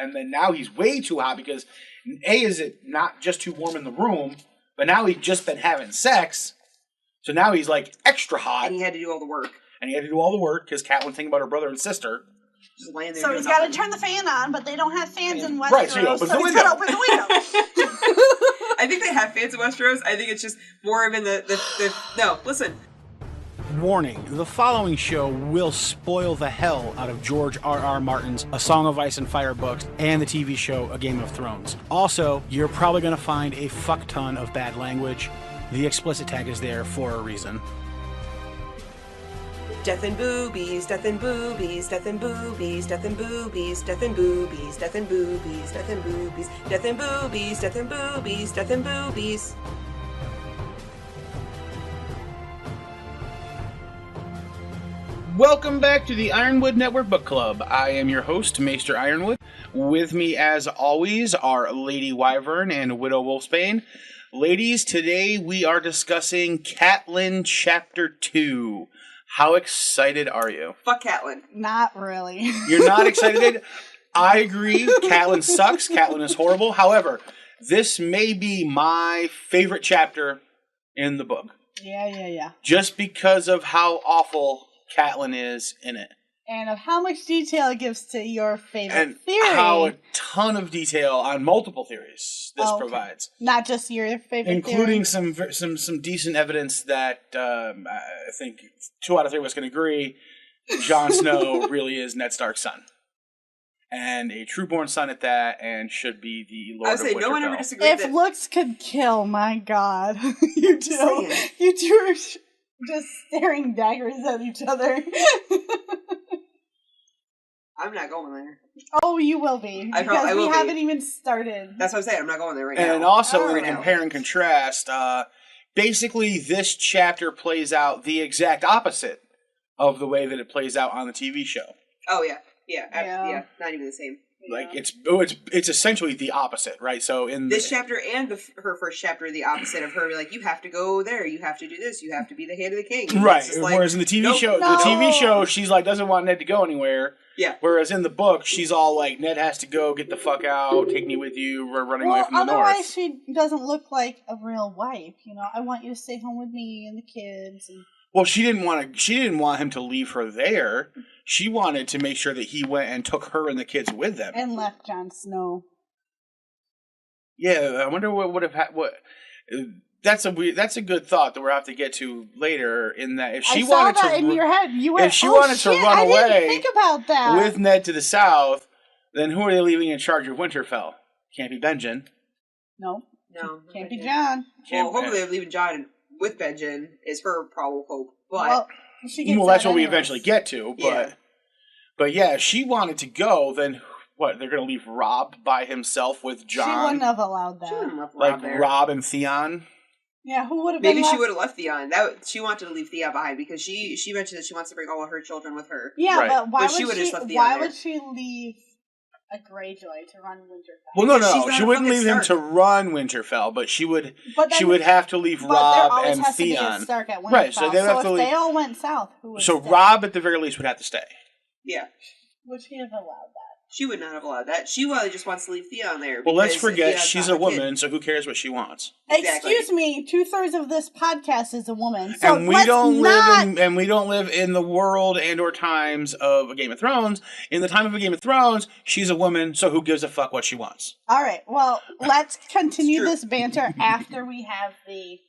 And then now he's way too hot because A, is it not just too warm in the room, but now he's just been having sex. So now he's like extra hot. And he had to do all the work. Because Catelyn thinking about her brother and sister. Just laying there. So he's got to turn the fan on, but they don't have fans in Westeros. Right, so he opens the he's got to open the window. I think they have fans in Westeros. I think it's just more of in the no, listen. Warning, the following show will spoil the hell out of George R.R. Martin's A Song of Ice and Fire books and the TV show A Game of Thrones. Also, you're probably going to find a fuck ton of bad language. The explicit tag is there for a reason. Death and boobies, death and boobies, death and boobies, death and boobies, death and boobies, death and boobies, death and boobies, death and boobies, death and boobies, death and boobies. Welcome back to the Ironwood Network Book Club. I am your host, Maester Ironwood. With me, as always, are Lady Wyvern and Widow Wolfsbane. Ladies, today we are discussing Catelyn Chapter 2. How excited are you? Fuck Catelyn. Not really. You're not excited? I agree. Catelyn sucks. Catelyn is horrible. However, this may be my favorite chapter in the book. Yeah. Just because of how awful Catelyn is in it. And of how much detail it gives to your favorite And theory. how a ton of detail on multiple theories this provides. Not just your favorite including theory. some decent evidence that I think 2 out of 3 of us can agree Jon Snow really is Ned Stark's son. And a trueborn son at that, and should be the Lord of Winterfell. No one ever disagreed. If looks could kill, my God. You two are just staring daggers at each other. I'm not going there. Oh, you will be. I will we be. haven't even started. That's what I'm saying. I'm not going there right now. And also, in a compare and contrast, basically this chapter plays out the exact opposite of the way that it plays out on the TV show. Oh, yeah. Yeah. Not even the same. Like, it's essentially the opposite, right? So in this chapter and her first chapter are the opposite of her. Like, you have to go there, you have to do this, you have to be the hand of the king. And right. Whereas in the TV show, she's like doesn't want Ned to go anywhere. Yeah. Whereas in the book, she's all like, Ned has to go, get the fuck out, take me with you, we're running away from the north. Otherwise she doesn't look like a real wife. You know, I want you to stay home with me and the kids. And... Well, she didn't want him to leave her there. She wanted to make sure that he went and took her and the kids with them. And left Jon Snow. Yeah, I wonder what would have That's a good thought that we'll have to get to later. In that, if she wanted to, in your head, you went. If she wanted to run away, I didn't think about that. With Ned to the south, then who are they leaving in charge of Winterfell? Can't be Benjen. No, can't be Benjen. Jon. Well, hopefully they're leaving Jon with Benjen is her probable hope. But that's what we eventually get to. But yeah, if she wanted to go, then what? They're going to leave Robb by himself with Jon. She wouldn't have allowed that. Robb and Theon. Yeah, who would have been Maybe left? she would have left Theon. She wanted to leave Theon behind because she mentioned that she wants to bring all of her children with her. Yeah, right. but why would she leave a Greyjoy to run Winterfell? Well, no. She wouldn't leave him to run Winterfell, but she would have to leave Robb and has Theon. To be a Stark at Winterfell. Right, so they have to leave. They all went south. Who would So stay? Robb, at the very least, would have to stay. Yeah. Would she have allowed that? She would not have allowed that. She really just wants to leave Theon there. Well, let's forget she's a woman, so who cares what she wants? Exactly. Excuse me, 2/3 of this podcast is a woman. So and we don't live in the world and/or times of a Game of Thrones. In the time of a Game of Thrones, she's a woman, so who gives a fuck what she wants? All right. Well, let's continue this banter after we have the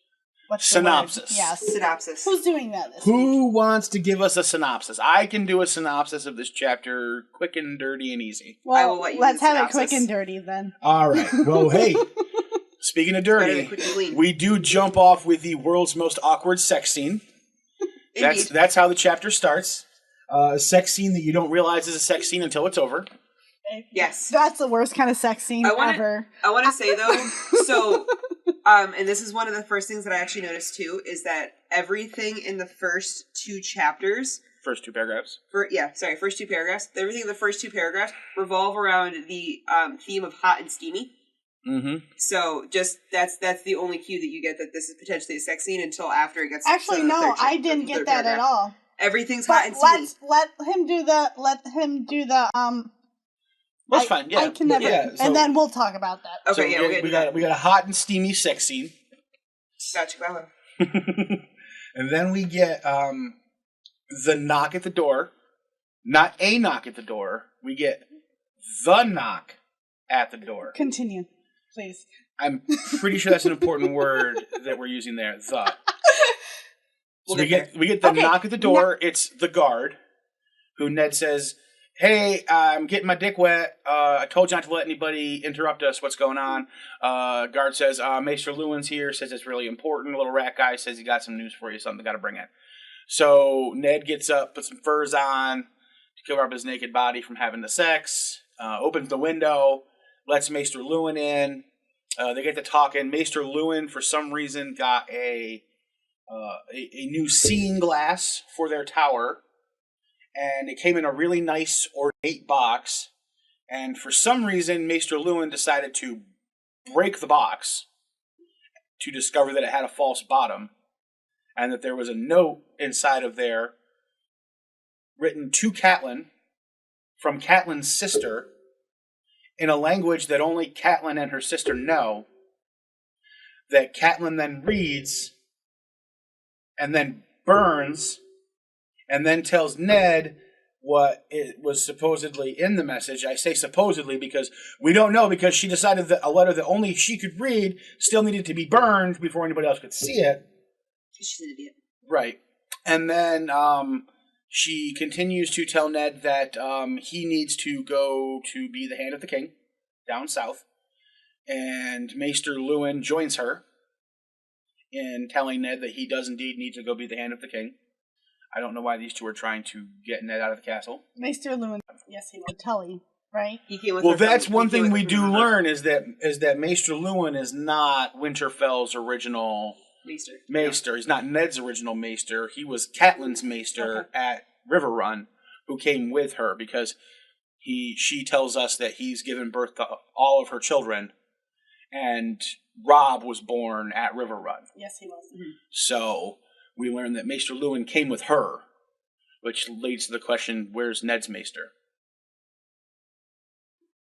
synopsis. Yes, synopsis. Who's doing that this Who week? wants to give us a synopsis? I can do a synopsis of this chapter, quick and dirty and easy. Well, I will let you let's do the have it synopsis. quick and dirty then. All right. Well, hey. Speaking of dirty, we do jump off with the world's most awkward sex scene. That's how the chapter starts. A sex scene that you don't realize is a sex scene until it's over. Yes. That's the worst kind of sex scene ever. I want to say, though, so, and this is one of the first things that I actually noticed, too, is that everything in the first 2 chapters... First 2 paragraphs? First 2 paragraphs. Everything in the first 2 paragraphs revolve around the theme of hot and steamy. Mm-hmm. So, just, that's the only cue that you get that this is potentially a sex scene until after it gets... Actually, no, I didn't get that at all. Everything's hot and steamy. Let him do the That's fine. Yeah, I can never. Yeah, so, and then we'll talk about that. Okay, so we got a hot and steamy sex scene. Gotcha. And then we get the knock at the door. Not a knock at the door. We get the knock at the door. Continue, please. I'm pretty sure that's an important word that we're using there. The. So we get the knock at the door. It's the guard, who Ned says, "Hey, I'm getting my dick wet. I told you not to let anybody interrupt us. What's going on?" Guard says, "Maester Lewin's here. Says it's really important. Little rat guy says he got some news for you. Something got to bring it." So Ned gets up, puts some furs on to cover up his naked body from having the sex. Opens the window, lets Maester Lewin in. They get to talking. Maester Lewin, for some reason, got a new seeing glass for their tower, and it came in a really nice ornate box. And for some reason, Maester Lewin decided to break the box to discover that it had a false bottom, and that there was a note inside of there written to Catelyn from Catelyn's sister in a language that only Catelyn and her sister know, that Catelyn then reads and then burns and then tells Ned what it was supposedly in the message. I say supposedly because we don't know, because she decided that a letter that only she could read still needed to be burned before anybody else could see it. She's an idiot. Right. And then she continues to tell Ned that he needs to go to be the Hand of the King down south. And Maester Lewin joins her in telling Ned that he does indeed need to go be the Hand of the King. I don't know why these two are trying to get Ned out of the castle. Maester Lewin, yes, he would Tully, right? Well, that's one thing we do learn is that Maester Lewin is not Winterfell's original Maester. Yeah. He's not Ned's original Maester. He was Catelyn's Maester at Riverrun, who came with her because she tells us that he's given birth to all of her children, and Robb was born at Riverrun. Yes, he was. Mm-hmm. So we learn that Maester Lewin came with her, which leads to the question, where's Ned's Maester?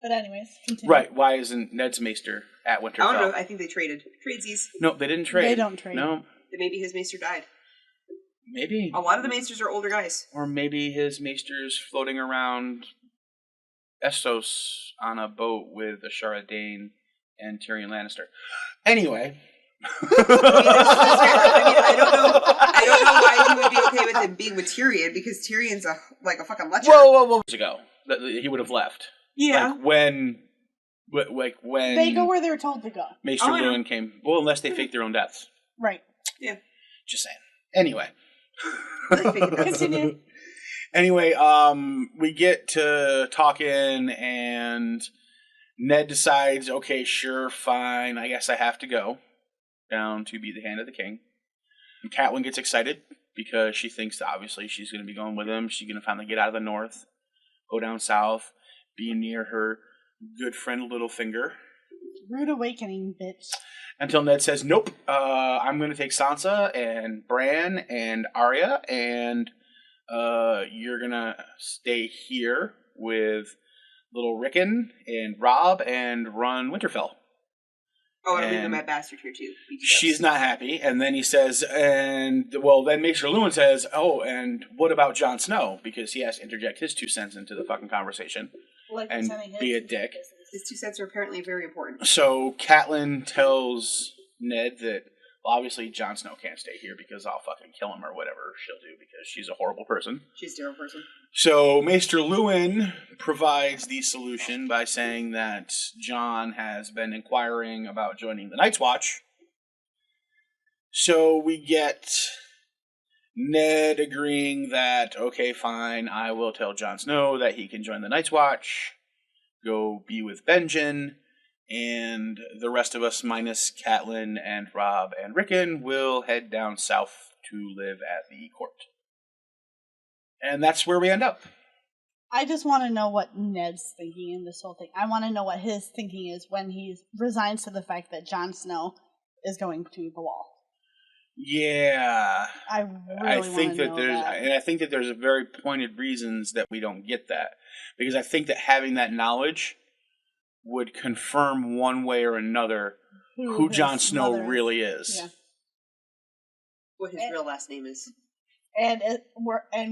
But anyways, continue. Right, why isn't Ned's Maester at Winterfell? I don't know, I think they traded. Tradesies. No, they didn't trade. They don't trade. No. Then maybe his Maester died. Maybe. A lot of the Maesters are older guys. Or maybe his Maester's floating around Essos on a boat with Ashara Dane and Tyrion Lannister. Anyway. I don't know why he would be okay with him being with Tyrion, because Tyrion's a fucking lecher. Whoa. Years ago, he would have left. Yeah. When they go where they were told to go. Maester Lewin came. Well, unless they fake their own deaths. Right. Yeah. Just saying. Anyway. Continue. Anyway, we get to talking, and Ned decides, okay, sure, fine, I guess I have to go down to be the Hand of the King. And Catelyn gets excited because she thinks that obviously she's going to be going with him. She's going to finally get out of the north, go down south, be near her good friend Littlefinger. Rude awakening, bitch. Until Ned says, nope, I'm going to take Sansa and Bran and Arya, and you're going to stay here with little Rickon and Robb and run Winterfell. Oh, and leave the Mad Bastard here too. She's not happy, and then he says, then Maester Lewin says, oh, and what about Jon Snow? Because he has to interject his 2 cents into the fucking conversation and be a dick. His 2 cents are apparently very important. So Catelyn tells Ned that, well, obviously Jon Snow can't stay here because I'll fucking kill him or whatever she'll do because she's a horrible person. She's a terrible person. So Maester Lewin provides the solution by saying that Jon has been inquiring about joining the Night's Watch. So we get Ned agreeing that, okay, fine, I will tell Jon Snow that he can join the Night's Watch, go be with Benjen, and the rest of us, minus Catelyn and Robb and Rickon, will head down south to live at the court. And that's where we end up. I just want to know what Ned's thinking in this whole thing. I want to know what his thinking is when he resigns to the fact that Jon Snow is going to the Wall. Yeah. I really I want think to that know there's, that. and I think that there's very pointed reasons that we don't get that. Because I think that having that knowledge would confirm one way or another who his Jon Snow mother is. really is. Yeah. What his real last name is. And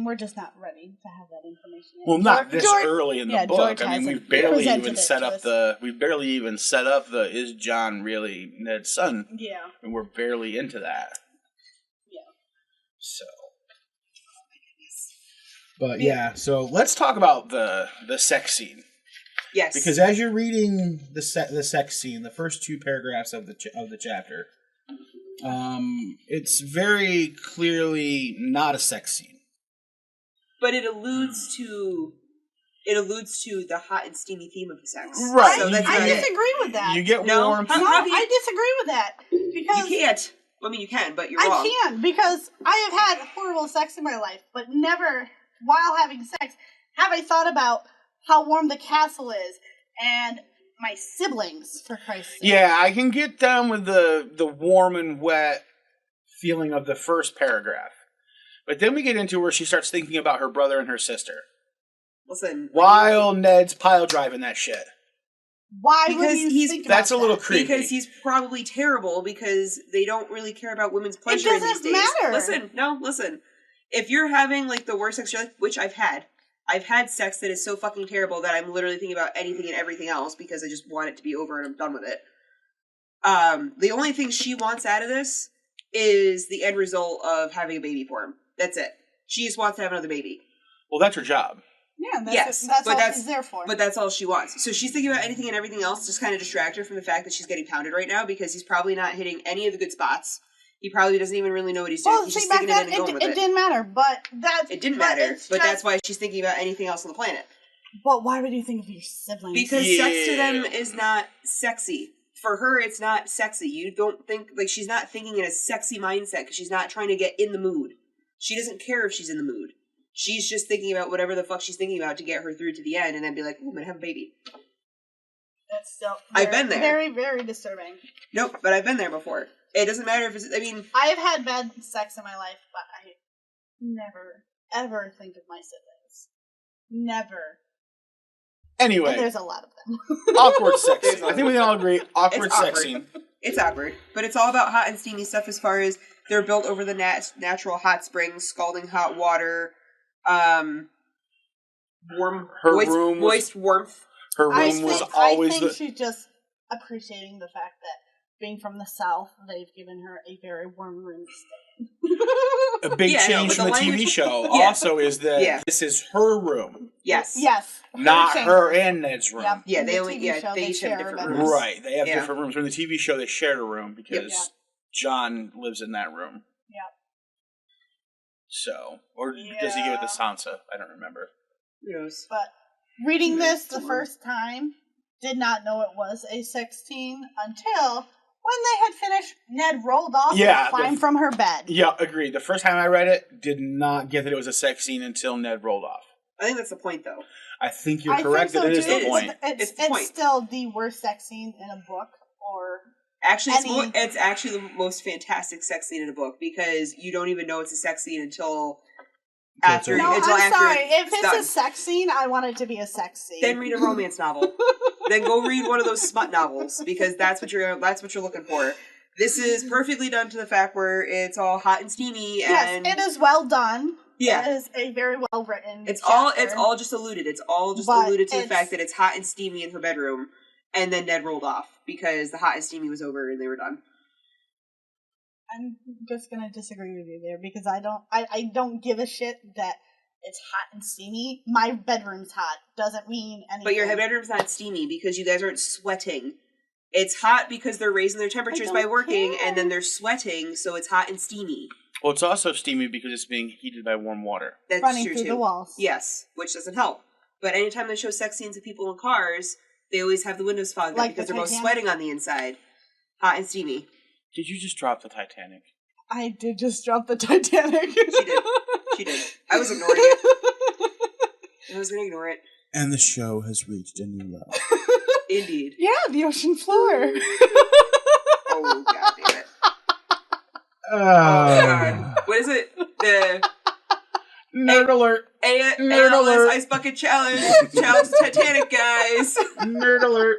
we're just not ready to have that information yet. Well, not this early in the book. George I mean, hasn't we've barely presented even it set to up us. the is Jon really Ned's son? Yeah. And we're barely into that. Yeah. So. But yeah, so let's talk about the sex scene. Yes. Because as you're reading the sex scene, the first two paragraphs of the chapter, it's very clearly not a sex scene. But it alludes to the hot and steamy theme of the sex. Right. So that's I not it. disagree with that. You get No, warmth. No, I disagree with that. Because You can't. I mean, you can, but you're wrong. I can, because I have had horrible sex in my life, but never, while having sex, have I thought about how warm the castle is and my siblings, for Christ's sake. Yeah, I can get down with the warm and wet feeling of the first paragraph. But then we get into where she starts thinking about her brother and her sister. Listen. While Ned's pile driving that shit. Why Because would you he's- think That's about a little that? creepy. Because he's probably terrible because they don't really care about women's pleasure in these doesn't days. matter. Listen. If you're having like the worst sex of your life, which I've had sex that is so fucking terrible that I'm literally thinking about anything and everything else because I just want it to be over and I'm done with it. The only thing she wants out of this is the end result of having a baby for him. That's it. She just wants to have another baby. Well, that's her job. Yeah, Yes, that's but all that's- she's there for. But that's all she wants. So she's thinking about anything and everything else, just kind of distract her from the fact that she's getting pounded right now because he's probably not hitting any of the good spots. He probably doesn't even really know what he's doing. Well, He's see, just back sticking it in then, and going with it it. didn't matter, but that's... It didn't matter, it's but just- that's why she's thinking about anything else on the planet. But why would you think of your siblings? Because Yeah. sex to them is not sexy. For her, it's not sexy. You don't think, like, she's not thinking in a sexy mindset because she's not trying to get in the mood. She doesn't care if she's in the mood. She's just thinking about whatever the fuck she's thinking about to get her through to the end and then be like, ooh, I'm gonna have a baby. That's still I've been there. very, very disturbing. Nope, but I've been there before. It doesn't matter if it's, I mean, I have had bad sex in my life, but I never, ever think of my siblings. Never. Anyway, And there's a lot of them. awkward sex scene. I think we can all agree, awkward It's sex awkward. scene. It's awkward. But it's all about hot and steamy stuff as far as they're built over the natural hot springs, scalding hot water, warm, Her room was- moist warmth. Her I room was think always the... she's just appreciating the fact that being from the South, they've given her a very warm room to stay in. A big Yeah, I know, change but from the the TV language- show Yeah. also is that Yeah. this is her room, Yes. Yes. not chamber. her and Ned's room. Yep. Yeah, In they the only TV yeah show, they they each have share different bedrooms. rooms. Right, they have Yeah. different rooms. In the TV show, they shared a room because Yep. John lives in that room. Yep. So, or does he give it to Sansa? I don't remember. Who knows? But reading this the Storm. first time, did not know it was a 16 until when they had finished, Ned rolled off Yeah, and climbed from her bed. Yeah, agreed. The first time I read it, did not get that it was a sex scene until Ned rolled off. I think that's the point, though. I think you're I correct think that it is so, the too. point. It's the point. still the worst sex scene in a book, or Actually, Any- it's actually the most fantastic sex scene in a book because you don't even know it's a sex scene until after. no, until I'm after sorry. If it's done. a sex scene, I want it to be a sex scene. Then read a romance novel. Then go read one of those smut novels because that's what you're looking for. This is perfectly done to the fact where it's all hot and steamy and yes, it is well done. Yeah. It is a very well written. It's chapter. all just alluded. It's all just But alluded to the it's- fact that it's hot and steamy in her bedroom, and then Ned rolled off because the hot and steamy was over and they were done. I'm just gonna disagree with you there because I don't give a shit that it's hot and steamy. My bedroom's hot doesn't mean anything. But your bedroom's not steamy because you guys aren't sweating. It's hot because they're raising their temperatures by don't working, care. and then they're sweating, so it's hot and steamy. Well, it's also steamy because it's being heated by warm water. That's running true through too. the walls. Yes, which doesn't help. But anytime they show sex scenes of people in cars, they always have the windows fogged up Like because the they're both Titanic? sweating on the inside. Hot and steamy. Did you just drop the Titanic? I did just drop the Titanic. She did. She did. I was ignoring it. I was going to ignore it. And the show has reached a new level. Indeed. Yeah, the ocean floor. Oh, god damn it. Oh god. What is it? The Nerd alert. Nerd ALS alert. Ice Bucket Challenge. Challenge Titanic, guys. Nerd alert.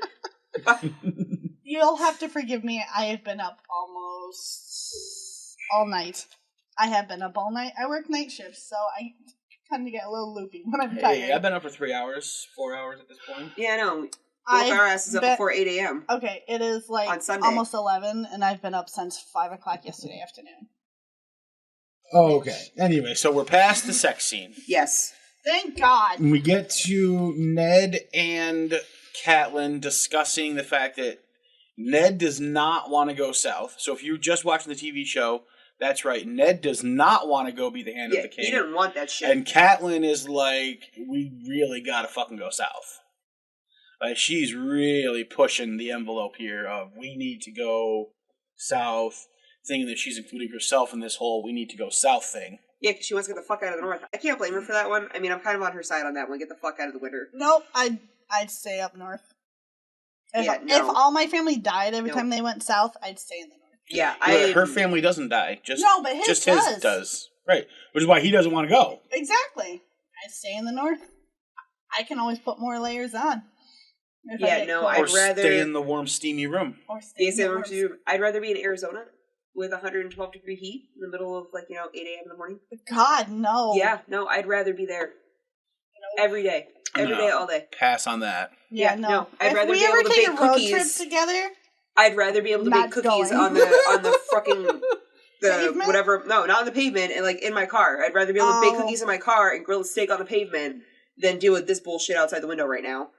You'll have to forgive me. I have been up almost all night. I have been up all night. I work night shifts, so I kind of get a little loopy when I'm tired. Hey, I've been up for 3 hours, 4 hours at this point. Yeah, I know. Both our asses up before 8 a.m. Okay, it is like on Sunday. Almost 11, and I've been up since 5 o'clock yesterday afternoon. Oh, okay. Anyway, so we're past the sex scene. Yes. Thank God. We get to Ned and Catelyn discussing the fact that Ned does not want to go south. So if you're just watching the TV show, that's right. Ned does not want to go be the hand of the king. He didn't want that shit. And Catelyn is like, we really gotta fucking go south. Like, she's really pushing the envelope here of we need to go south, thinking that she's including herself in this whole we need to go south thing. Yeah, because she wants to get the fuck out of the north. I can't blame her for that one. I mean, I'm kind of on her side on that one. Get the fuck out of the winter. Nope, I'd stay up north. If all my family died every time they went south, I'd stay in the north. Yeah, her family doesn't die. But his does. Right, which is why he doesn't want to go. Exactly. I'd stay in the north. I can always put more layers on. I'd rather stay in the warm, steamy room. I'd rather be in Arizona with 112 degree heat in the middle of 8 a.m. in the morning. God, no. Yeah, no, I'd rather be there every day, all day. Pass on that. Yeah, no. I'd rather be able to bake cookies. Road trip together, I'd rather be able to bake cookies on the fucking pavement? Whatever. No, not on the pavement, and in my car. I'd rather be able to bake cookies in my car and grill a steak on the pavement than deal with this bullshit outside the window right now.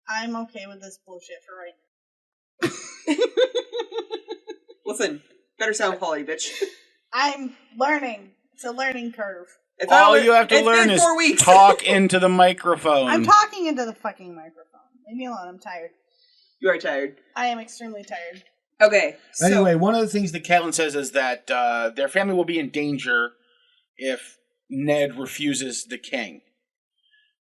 I'm okay with this bullshit for right now. Listen, better sound quality, bitch. I'm learning. It's a learning curve. All you have to learn is talk into the microphone. I'm talking into the fucking microphone. Leave me alone. I'm tired. You are tired. I am extremely tired. Okay. Anyway, one of the things that Catelyn says is that their family will be in danger if Ned refuses the king.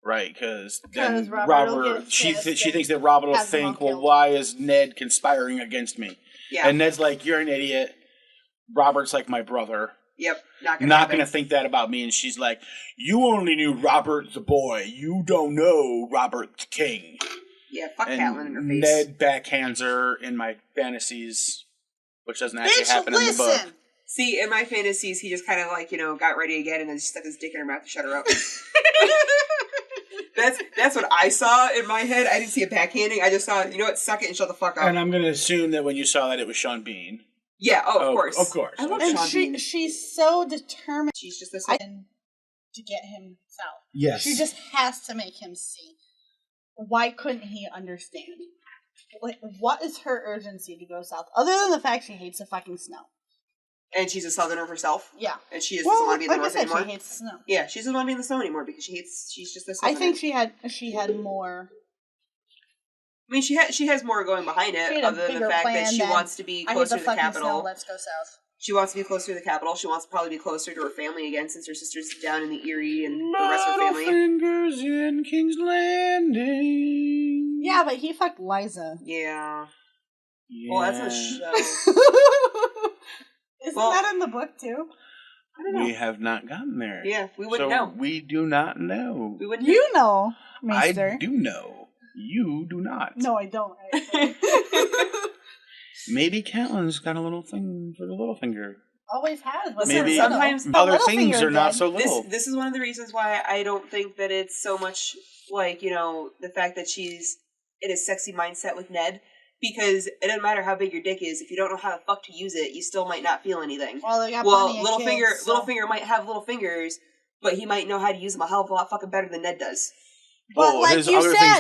Right, because then Robert she thinks that Robert will think, well, why is Ned conspiring against me? Yeah. And Ned's like, you're an idiot. Robert's like my brother. Yep. Not gonna think that about me. And she's like, you only knew Robert the boy. You don't know Robert the king. Yeah, fuck Catelyn in her face. Ned backhands her in my fantasies, which doesn't actually happen in the book. See, in my fantasies, he just kind of got ready again and then just stuck his dick in her mouth to shut her up. That's what I saw in my head. I didn't see a backhanding. I just saw, you know what, suck it and shut the fuck up. And I'm going to assume that when you saw that, it was Sean Bean. Yeah, of course. Of course. I love Sean Bean. She's so determined. She's just to get him south. Yes. She just has to make him see. Why couldn't he understand? What is her urgency to go south? Other than the fact she hates the fucking snow. And she's a southerner herself. Yeah. And she doesn't want to be in the north anymore. She hates the snow. Yeah, she doesn't want to be in the snow anymore because she's just a southerner. I think she had more. I mean, she has more going behind it, other than the fact that she wants to be closer to the capital. Snow, let's go south. She wants to be closer to the capital. She wants to probably be closer to her family again, since her sister's down in the Erie and the rest of her family. Fingers in King's Landing. Yeah, but he fucked Liza. Yeah. Well, that's a show. Isn't that in the book too? I don't know. We have not gotten there. Yeah, we wouldn't know. We do not know. We wouldn't. You know, Maester. I do know. You do not. No, I don't. Actually. Maybe Catelyn's got a little thing for the little finger. Always has. Maybe sometimes other things are not so little. This is one of the reasons why I don't think that it's so much the fact that she's in a sexy mindset with Ned. Because it doesn't matter how big your dick is, if you don't know how the fuck to use it, you still might not feel anything. Littlefinger might have little fingers, but he might know how to use them a hell of a lot fucking better than Ned does. But things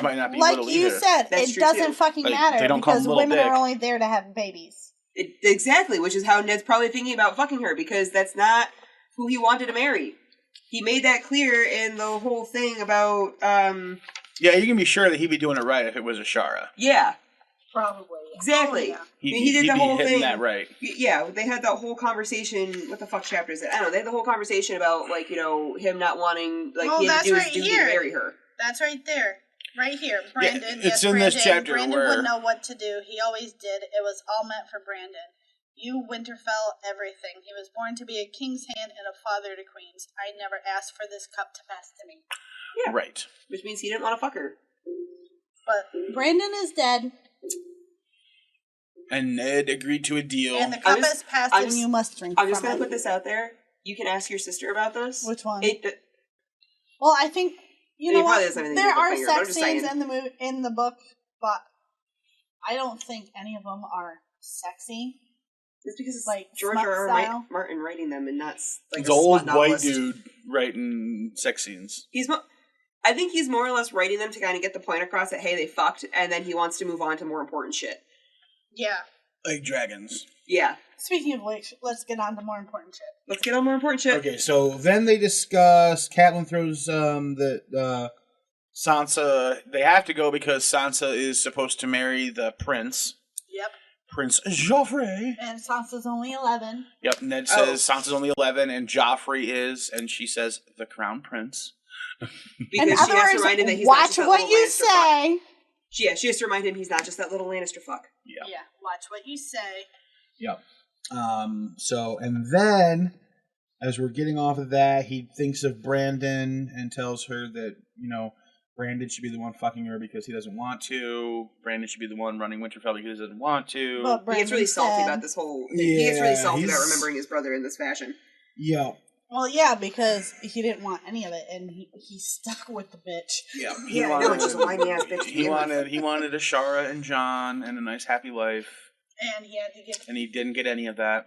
might not be little either. It doesn't fucking matter because women are only there to have babies. Exactly, which is how Ned's probably thinking about fucking her, because that's not who he wanted to marry. He made that clear in the whole thing about... Yeah, you can be sure that he'd be doing it right if it was Ashara. Yeah. Probably. Exactly. Yeah. He did the whole thing. That right. Yeah, they had that whole conversation. What the fuck chapter is it? I don't know. They had the whole conversation about him not wanting he had to do his duty to marry her. That's right there. Right here. Brandon. Yeah, it's in this chapter Brandon where would know what to do. He always did. It was all meant for Brandon. You, Winterfell, everything. He was born to be a king's hand and a father to queens. I never asked for this cup to pass to me. Yeah. Right. Which means he didn't want to fuck her. But Brandon is dead. And Ned agreed to a deal. And the cup is passed and you must drink I'm just going to it. put this out there. You can ask your sister about this. Which one? Well, I think, you know what? There are sex scenes in the book, but I don't think any of them are sexy. It's because it's like George R.R. Martin writing them and not like it's an old white dude writing sex scenes. I think he's more or less writing them to kind of get the point across that, hey, they fucked, and then he wants to move on to more important shit. Yeah. Like dragons. Yeah. Speaking of which, let's get on to more important shit. Let's get on more important shit. Okay, so then they discuss, Catelyn throws Sansa, they have to go because Sansa is supposed to marry the prince. Yep. Prince Joffrey. And Sansa's only 11. Yep, Ned says Sansa's only 11 and Joffrey is, and she says, the crown prince. Because she has to remind him that he's not just that little Lannister fuck. Yeah, she has to remind him he's not just that little Lannister fuck. Yeah. Yeah, watch what you say. Yep. And then, as we're getting off of that, he thinks of Brandon and tells her that, Brandon should be the one fucking her because he doesn't want to. Brandon should be the one running Winterfell because he doesn't want to. He gets really salty about this whole... he gets really salty about remembering his brother in this fashion. Yeah. Well, yeah, because he didn't want any of it, and he stuck with the bitch. Yeah, he wanted just a whiny ass bitch. He wanted Ashara and Jon and a nice happy life. And he had to get... And he didn't get any of that.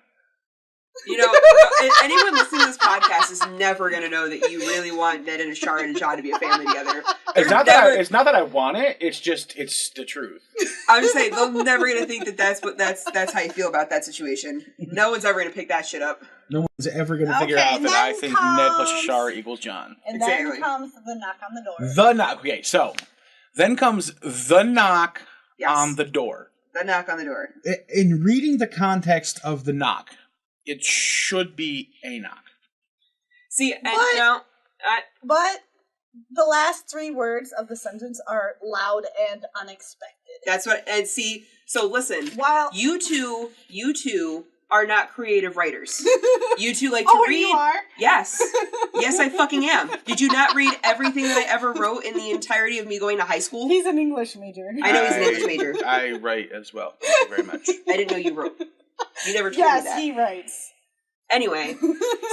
Anyone listening to this podcast is never going to know that you really want Ned and Ashara and Jon to be a family together. It's not that I want it. It's the truth. I'm just saying, they're never going to think that's how you feel about that situation. No one's ever going to pick that shit up. No one's ever going to figure out that I think Ned plus Ashara equals Jon. And then comes the knock on the door. The knock. Okay, so then comes the knock on the door. The knock on the door. In reading the context of the knock, it should be a knock. See, but the last 3 words of the sentence are loud and unexpected. That's what. And see, so listen. While you two are not creative writers. You two like to read. You are? Yes. Yes, I fucking am. Did you not read everything that I ever wrote in the entirety of me going to high school? He's an English major. I know he's an English major. I write as well. Thank you very much. I didn't know you wrote. You never told me that. Yes, he writes. Anyway,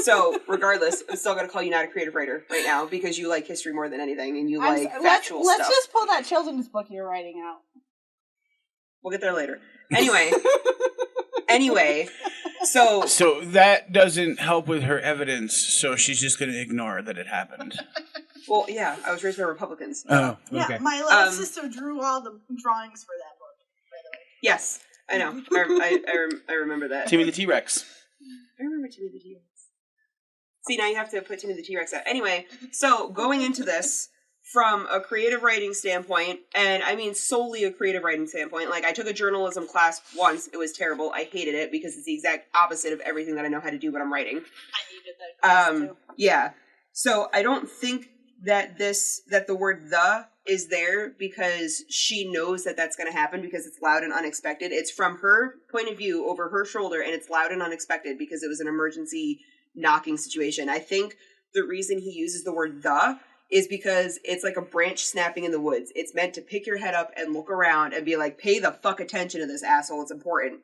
so regardless, I'm still going to call you not a creative writer right now because you like history more than anything and you like factual stuff. Let's just pull that children's book you're writing out. We'll get there later. Anyway, so that doesn't help with her evidence, so she's just going to ignore that it happened. Well, yeah, I was raised by Republicans. Oh, okay. Yeah, my little sister drew all the drawings for that book, by the way. Yes, I know. I remember that. Timmy the T-Rex. I remember Timmy the T-Rex. See, now you have to put Timmy the T-Rex out. Anyway, so going into this from a creative writing standpoint, and I mean solely a creative writing standpoint, like I took a journalism class once. It was terrible. I hated it because it's the exact opposite of everything that I know how to do when I'm writing. I hated that class too. Yeah. So I don't think that the word "the" is there because she knows that that's going to happen because it's loud and unexpected. It's from her point of view over her shoulder, and it's loud and unexpected because it was an emergency knocking situation. I think the reason he uses the word "the" is because it's like a branch snapping in the woods. It's meant to pick your head up and look around and be like, pay the fuck attention to this asshole. It's important.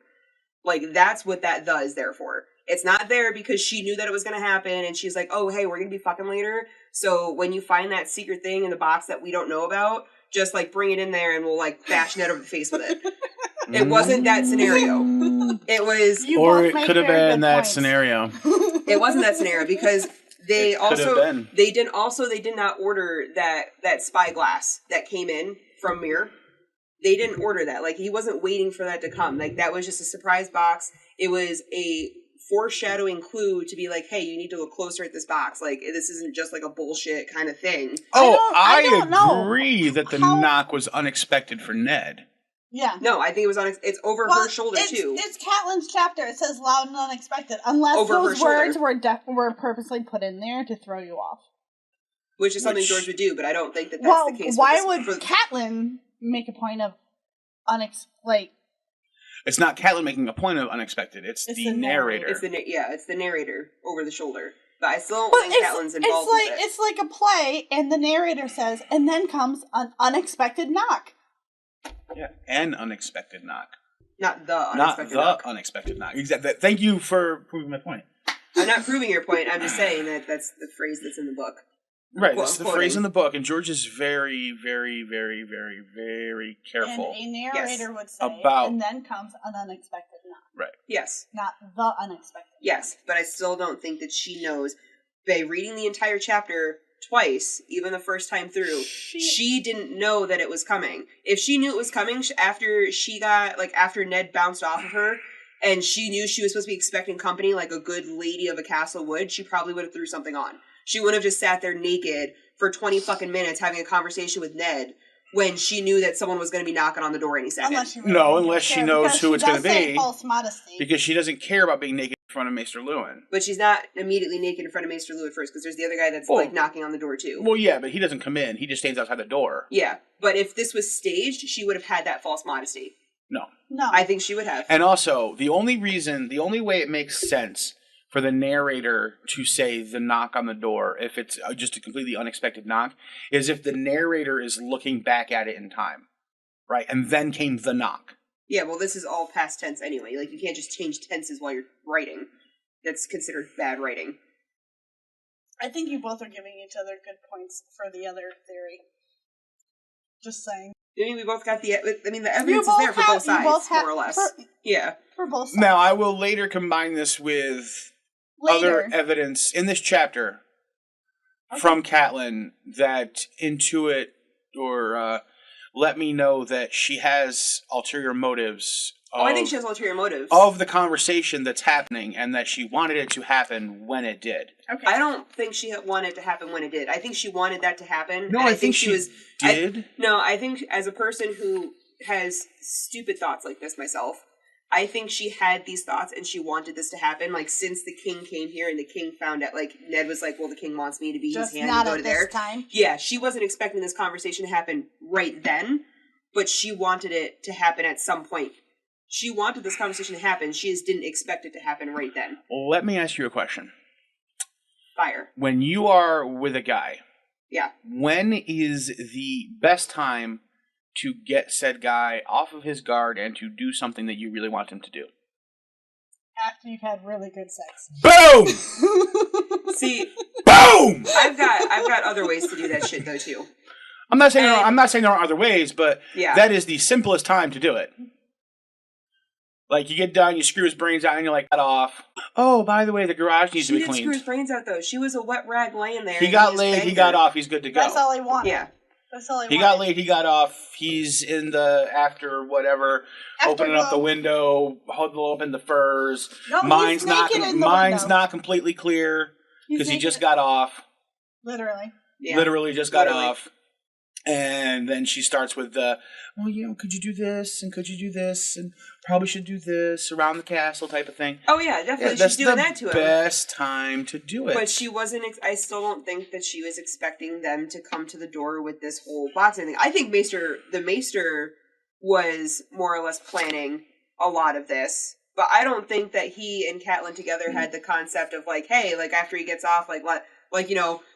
Like, that's what that "the" is there for. It's not there because she knew that it was going to happen and she's like, oh, hey, we're going to be fucking later. So when you find that secret thing in the box that we don't know about, just like bring it in there and we'll like bash Ned over the face with it. It wasn't that scenario. It was... Or it could have been that scenario. It wasn't that scenario because they did not order that spyglass that came in from Mir. They didn't order that. Like, he wasn't waiting for that to come. Like, that was just a surprise box. It was a foreshadowing clue to be like, hey, you need to look closer at this box. Like, this isn't just like a bullshit kind of thing. Oh, I agree that the knock was unexpected for Ned. Yeah. No, I think it was it's over her shoulder too. It's Catelyn's chapter. It says loud and unexpected. Unless over those words were purposely put in there to throw you off. Which is something George would do, but I don't think that's the case. Why would Catelyn make a point of It's not Catelyn making a point of unexpected. It's the narrator. It's the narrator over the shoulder. But I still don't think Catelyn's involved with it. It's like a play, and the narrator says, and then comes an unexpected knock. Yeah, an unexpected knock. Not the unexpected knock. Not the unexpected knock. Exactly. Thank you for proving my point. I'm not proving your point. I'm just saying that that's the phrase that's in the book. Right, it's the phrase in the book, and George is very, very, very, very, very careful. And a narrator would say, and then comes an unexpected knock. Right. Yes. Not the unexpected knock. Yes, but I still don't think that she knows. By reading the entire chapter twice, even the first time through, she didn't know that it was coming. If she knew it was coming after Ned bounced off of her, and she knew she was supposed to be expecting company like a good lady of a castle would, she probably would have threw something on. She wouldn't have just sat there naked for 20 fucking minutes having a conversation with Ned when she knew that someone was going to be knocking on the door any second. Unless she knows who it's going to be. False modesty. Because she doesn't care about being naked in front of Maester Lewin. But she's not immediately naked in front of Maester Lewin first, because there's the other guy that's knocking on the door too. Well, yeah, but he doesn't come in. He just stands outside the door. Yeah, but if this was staged, she would have had that false modesty. No. I think she would have. And also, the only way it makes sense for the narrator to say the knock on the door, if it's just a completely unexpected knock, is if the narrator is looking back at it in time. Right? And then came the knock. Yeah, well, this is all past tense anyway. Like, you can't just change tenses while you're writing. That's considered bad writing. I think you both are giving each other good points for the other theory. Just saying. I mean, we both got the evidence is there for both sides, more or less. For both sides. Now, I will later combine this with other evidence in this chapter from Catelyn that intuit or let me know that she has ulterior motives. I think she has ulterior motives. Of the conversation that's happening, and that she wanted it to happen when it did. Okay. I don't think she wanted it to happen when it did. I think she wanted that to happen. No, I think she did. I think as a person who has stupid thoughts like this myself, I think she had these thoughts and she wanted this to happen. Like, since the king came here and the king found out, like, Ned was like, well, the king wants me to be his hand and go to there. Time. Yeah, she wasn't expecting this conversation to happen right then, but she wanted it to happen at some point. She wanted this conversation to happen. She just didn't expect it to happen right then. Well, let me ask you a question. Fire. When you are with a guy, when is the best time to get said guy off of his guard and to do something that you really want him to do? After you've had really good sex. Boom! See, boom! I've got other ways to do that shit though too. I'm not saying there aren't other ways, but that is the simplest time to do it. Like, you get done, you screw his brains out, and you're like, cut off. Oh, by the way, the garage needs to be cleaned. She didn't screw his brains out, though. She was a wet rag laying there. He got laid, he got off, he's good to go. That's all he wanted. Yeah. That's all he wanted. He got laid, he got off, he's in the opening up the window, huddle up in the furs. No, mine's not completely clear, because he just got off. Literally. Yeah. Literally just got off. And then she starts with could you do this, and could you do this, and probably should do this around the castle type of thing. Oh, yeah, definitely. She's doing that to him. That's the best time to do it. But she wasn't, I still don't think that she was expecting them to come to the door with this whole boxing thing. I think the Maester was more or less planning a lot of this. But I don't think that he and Catelyn together had the concept of, like, hey, like, after he gets off,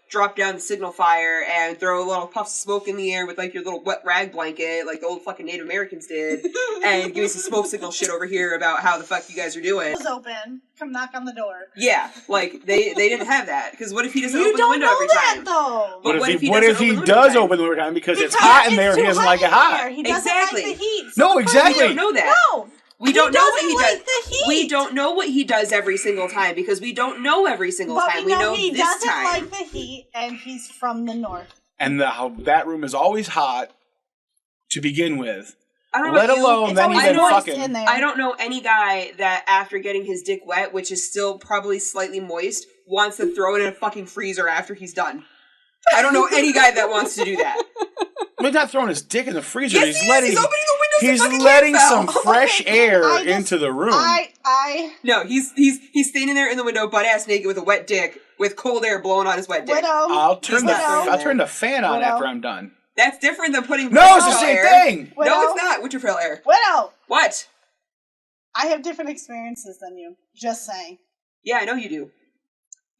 drop down the signal fire and throw a little puffs of smoke in the air with, like, your little wet rag blanket, like the old fucking Native Americans did, and give me some smoke signal shit over here about how the fuck you guys are doing. It was open. Come knock on the door. Yeah, like, they didn't have that, because what if he doesn't open the window every time? You don't know that, though. But what if he does open the window every time because it's hot in there and he doesn't like it hot? He doesn't like the heat. No, exactly. We don't know that. No. We don't know what he does. The heat. We don't know what he does every single time because we don't know every single time. We know he this doesn't time. like the heat, and he's from the north. And that room is always hot to begin with. I don't know let alone then even fucking. I don't know any guy that after getting his dick wet, which is still probably slightly moist, wants to throw it in a fucking freezer after he's done. I don't know any guy that wants to do that. He's not throwing his dick in the freezer. Yes, he's letting. He's opening the windows. He's letting some fresh air into the room. No, he's standing there in the window, butt ass naked with a wet dick, with cold air blowing on his wet dick. I'll turn the fan on after I'm done. That's different than putting. No, it's the same thing. No, it's not. Winterfell air. Widow. What? I have different experiences than you. Just saying. Yeah, I know you do.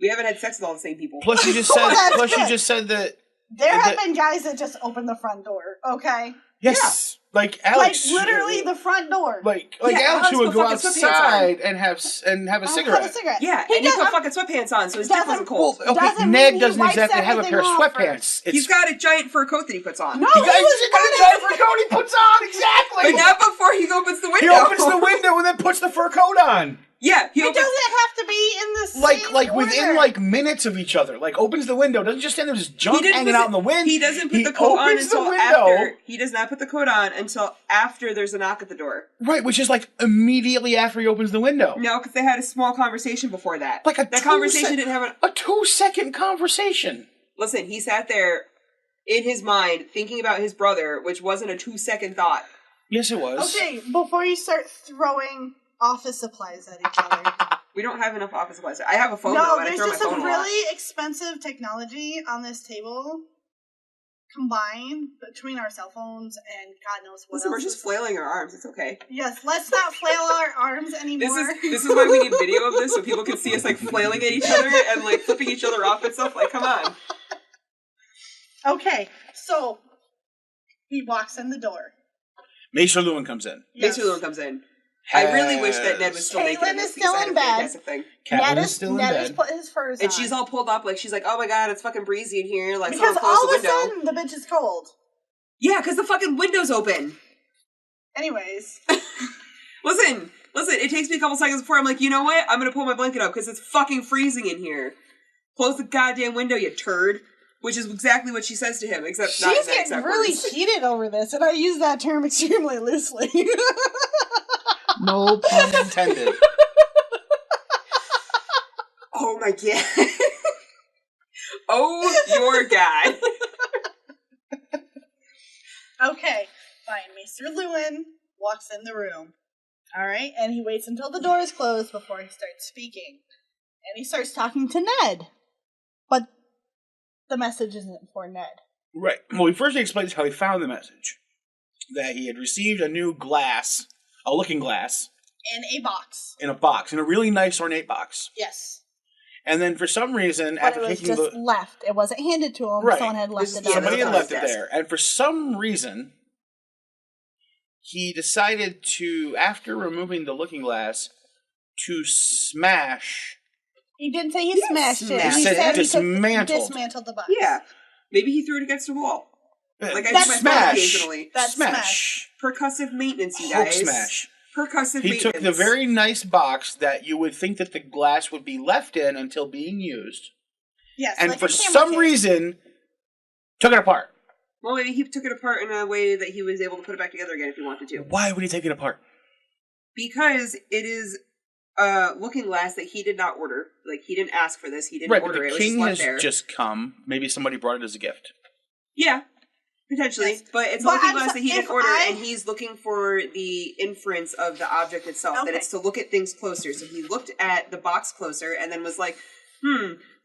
We haven't had sex with all the same people. Plus, you just said. You just said that there have been guys that just open the front door. Okay. Yes, like Alex. Like literally the front door. Like Alex who would go outside and have a cigarette. Yeah, and he put fucking sweatpants on, so his dick wasn't cold. Well, okay, Ned doesn't exactly have a pair of sweatpants. He's got a giant fur coat that he puts on. No, he got a giant fur coat he puts on, exactly. But not before he opens the window. He opens the window and then puts the fur coat on. Yeah, it doesn't have to be in the same like order. within minutes of each other. Like opens the window, doesn't just stand there just junk hanging out in the wind. He doesn't put the coat on until after. He does not put the coat on until after there's a knock at the door. Right, which is like immediately after he opens the window. No, because they had a small conversation before that. Like that conversation didn't have a 2-second conversation. Listen, he sat there in his mind thinking about his brother, which wasn't a 2-second thought. Yes, it was. Okay, before you start throwing office supplies at each other. We don't have enough office supplies. I have a phone though, and I throw my phone a lot. There's just some really expensive technology on this table combined between our cell phones and God knows what else. We're just flailing our arms. It's okay. Yes, let's not flail our arms anymore. This is why we need video of this, so people can see us like flailing at each other and like flipping each other off and stuff. Like, come on. Okay, so he walks in the door. Maester Lewin comes in. Yes. Maester Lewin comes in. I really wish that Ned was still naked. Catelyn is still in bed. Catelyn is still in bed. Ned has put his furs on. And she's all pulled up, like she's like, "Oh my god, it's fucking breezy in here." Like, because all of a sudden the bitch is cold. Yeah, because the fucking window's open. Anyways, listen. It takes me a couple seconds before I'm like, you know what? I'm gonna pull my blanket up because it's fucking freezing in here. Close the goddamn window, you turd. Which is exactly what she says to him, except she's not getting really heated over this, and I use that term extremely loosely. No pun intended. Oh my god. Oh your god. Okay, fine. Maester Lewin walks in the room. Alright, and he waits until the door is closed before he starts speaking. And he starts talking to Ned. But the message isn't for Ned. Right. Well, he first explains how he found the message. That he had received a new glass, a looking glass. In a box. In a box. In a really nice ornate box. Yes. And then for some reason, but after taking the... left. It wasn't handed to him. Right. Someone had left it. Somebody had left it there. And for some reason, he decided to, after removing the looking glass, to smash... He didn't say he smashed it. He said dismantled the box. Yeah. Maybe he threw it against the wall. Like I do my phone occasionally. That's smash. Percussive maintenance, you guys. Hulk smash. Percussive maintenance. He took the very nice box that you would think that the glass would be left in until being used. Yes. And like for some reason, took it apart. Well, maybe he took it apart in a way that he was able to put it back together again if he wanted to. Why would he take it apart? Because it is looking glass that he did not order. Like, he didn't ask for this. He didn't order it. But the king has just come. Maybe somebody brought it as a gift. Yeah, potentially. Yes. But it's a looking glass that he didn't order, and he's looking for the inference of the object itself. Okay. That it's to look at things closer. So he looked at the box closer and then was like,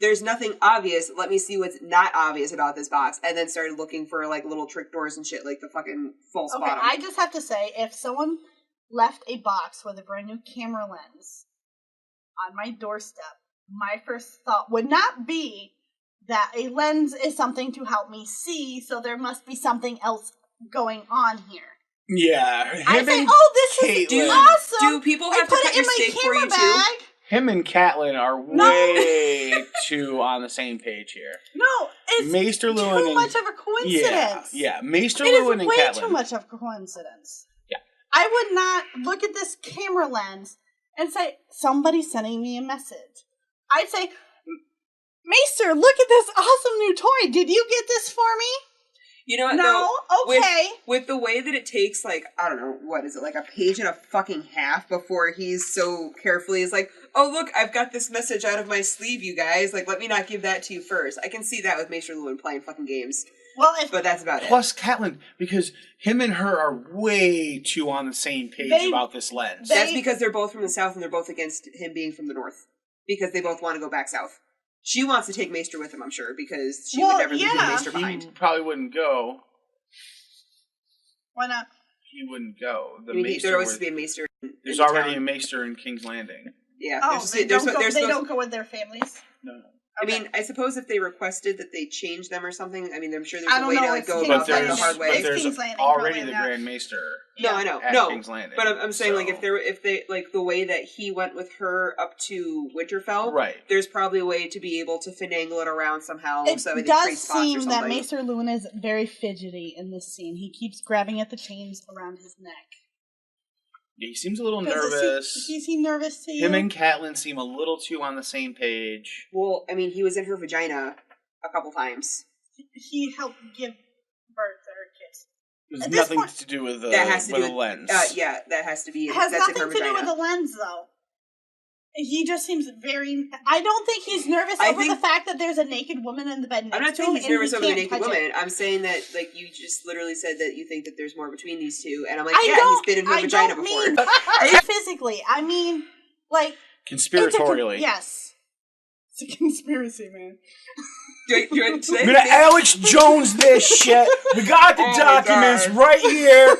there's nothing obvious. Let me see what's not obvious about this box. And then started looking for, like, little trick doors and shit, like the fucking false bottom. I just have to say, if someone left a box with a brand new camera lens on my doorstep, my first thought would not be that a lens is something to help me see, so there must be something else going on here. Yeah. I say, this is awesome. Do people have to cut your steak for you too? Him and Catelyn are way too on the same page here. No, it's Maester Lewin too much of a coincidence. Yeah. Maester Lewin and Catelyn. It is way too much of a coincidence. Yeah. I would not look at this camera lens and say, somebody's sending me a message. I'd say, Maester, look at this awesome new toy. Did you get this for me? You know what? No? Though, okay. With the way that it takes, like, I don't know, what is it, like a page and a fucking half before he's so carefully is like, oh, look, I've got this message out of my sleeve, you guys. Like, let me not give that to you first. I can see that with Maester Lewin playing fucking games. Well, but that's about it. Plus Catelyn, because him and her are way too on the same page about this lens. That's because they're both from the south and they're both against him being from the north. Because they both want to go back south. She wants to take Maester with him, I'm sure, because she would never leave Maester behind. He probably wouldn't go. Why not? He wouldn't go. There'd always be a Maester There's already a Maester in King's Landing. Yeah. Oh, they don't go with their families? No. I mean, I suppose if they requested that they change them or something, I mean, I'm sure there's a way to like go about that the hard way. But there's already the Grand Maester. No, I know. At King's Landing. But I'm saying, like, if they like the way that he went with her up to Winterfell, right? There's probably a way to be able to finagle it around somehow. It so does seem that Maester Lewin is very fidgety in this scene. He keeps grabbing at the chains around his neck. Yeah, he seems a little nervous. Is he nervous to you? Him and Catelyn seem a little too on the same page. Well, I mean, he was in her vagina a couple times. He helped give birth to her kids. There's nothing to do with the lens. Yeah, that has to be. Has nothing to do with the lens, though. He just seems very... I don't think he's nervous over the fact that there's a naked woman in the bed next to him. I'm not saying he's nervous over the naked woman. I'm saying that, like, you just literally said that you think that there's more between these two. And I'm like, he's been in her vagina before. Physically. I mean, like... Conspiratorially. Yes. It's a conspiracy, man. I'm gonna Alex Jones this shit. We got the documents right here.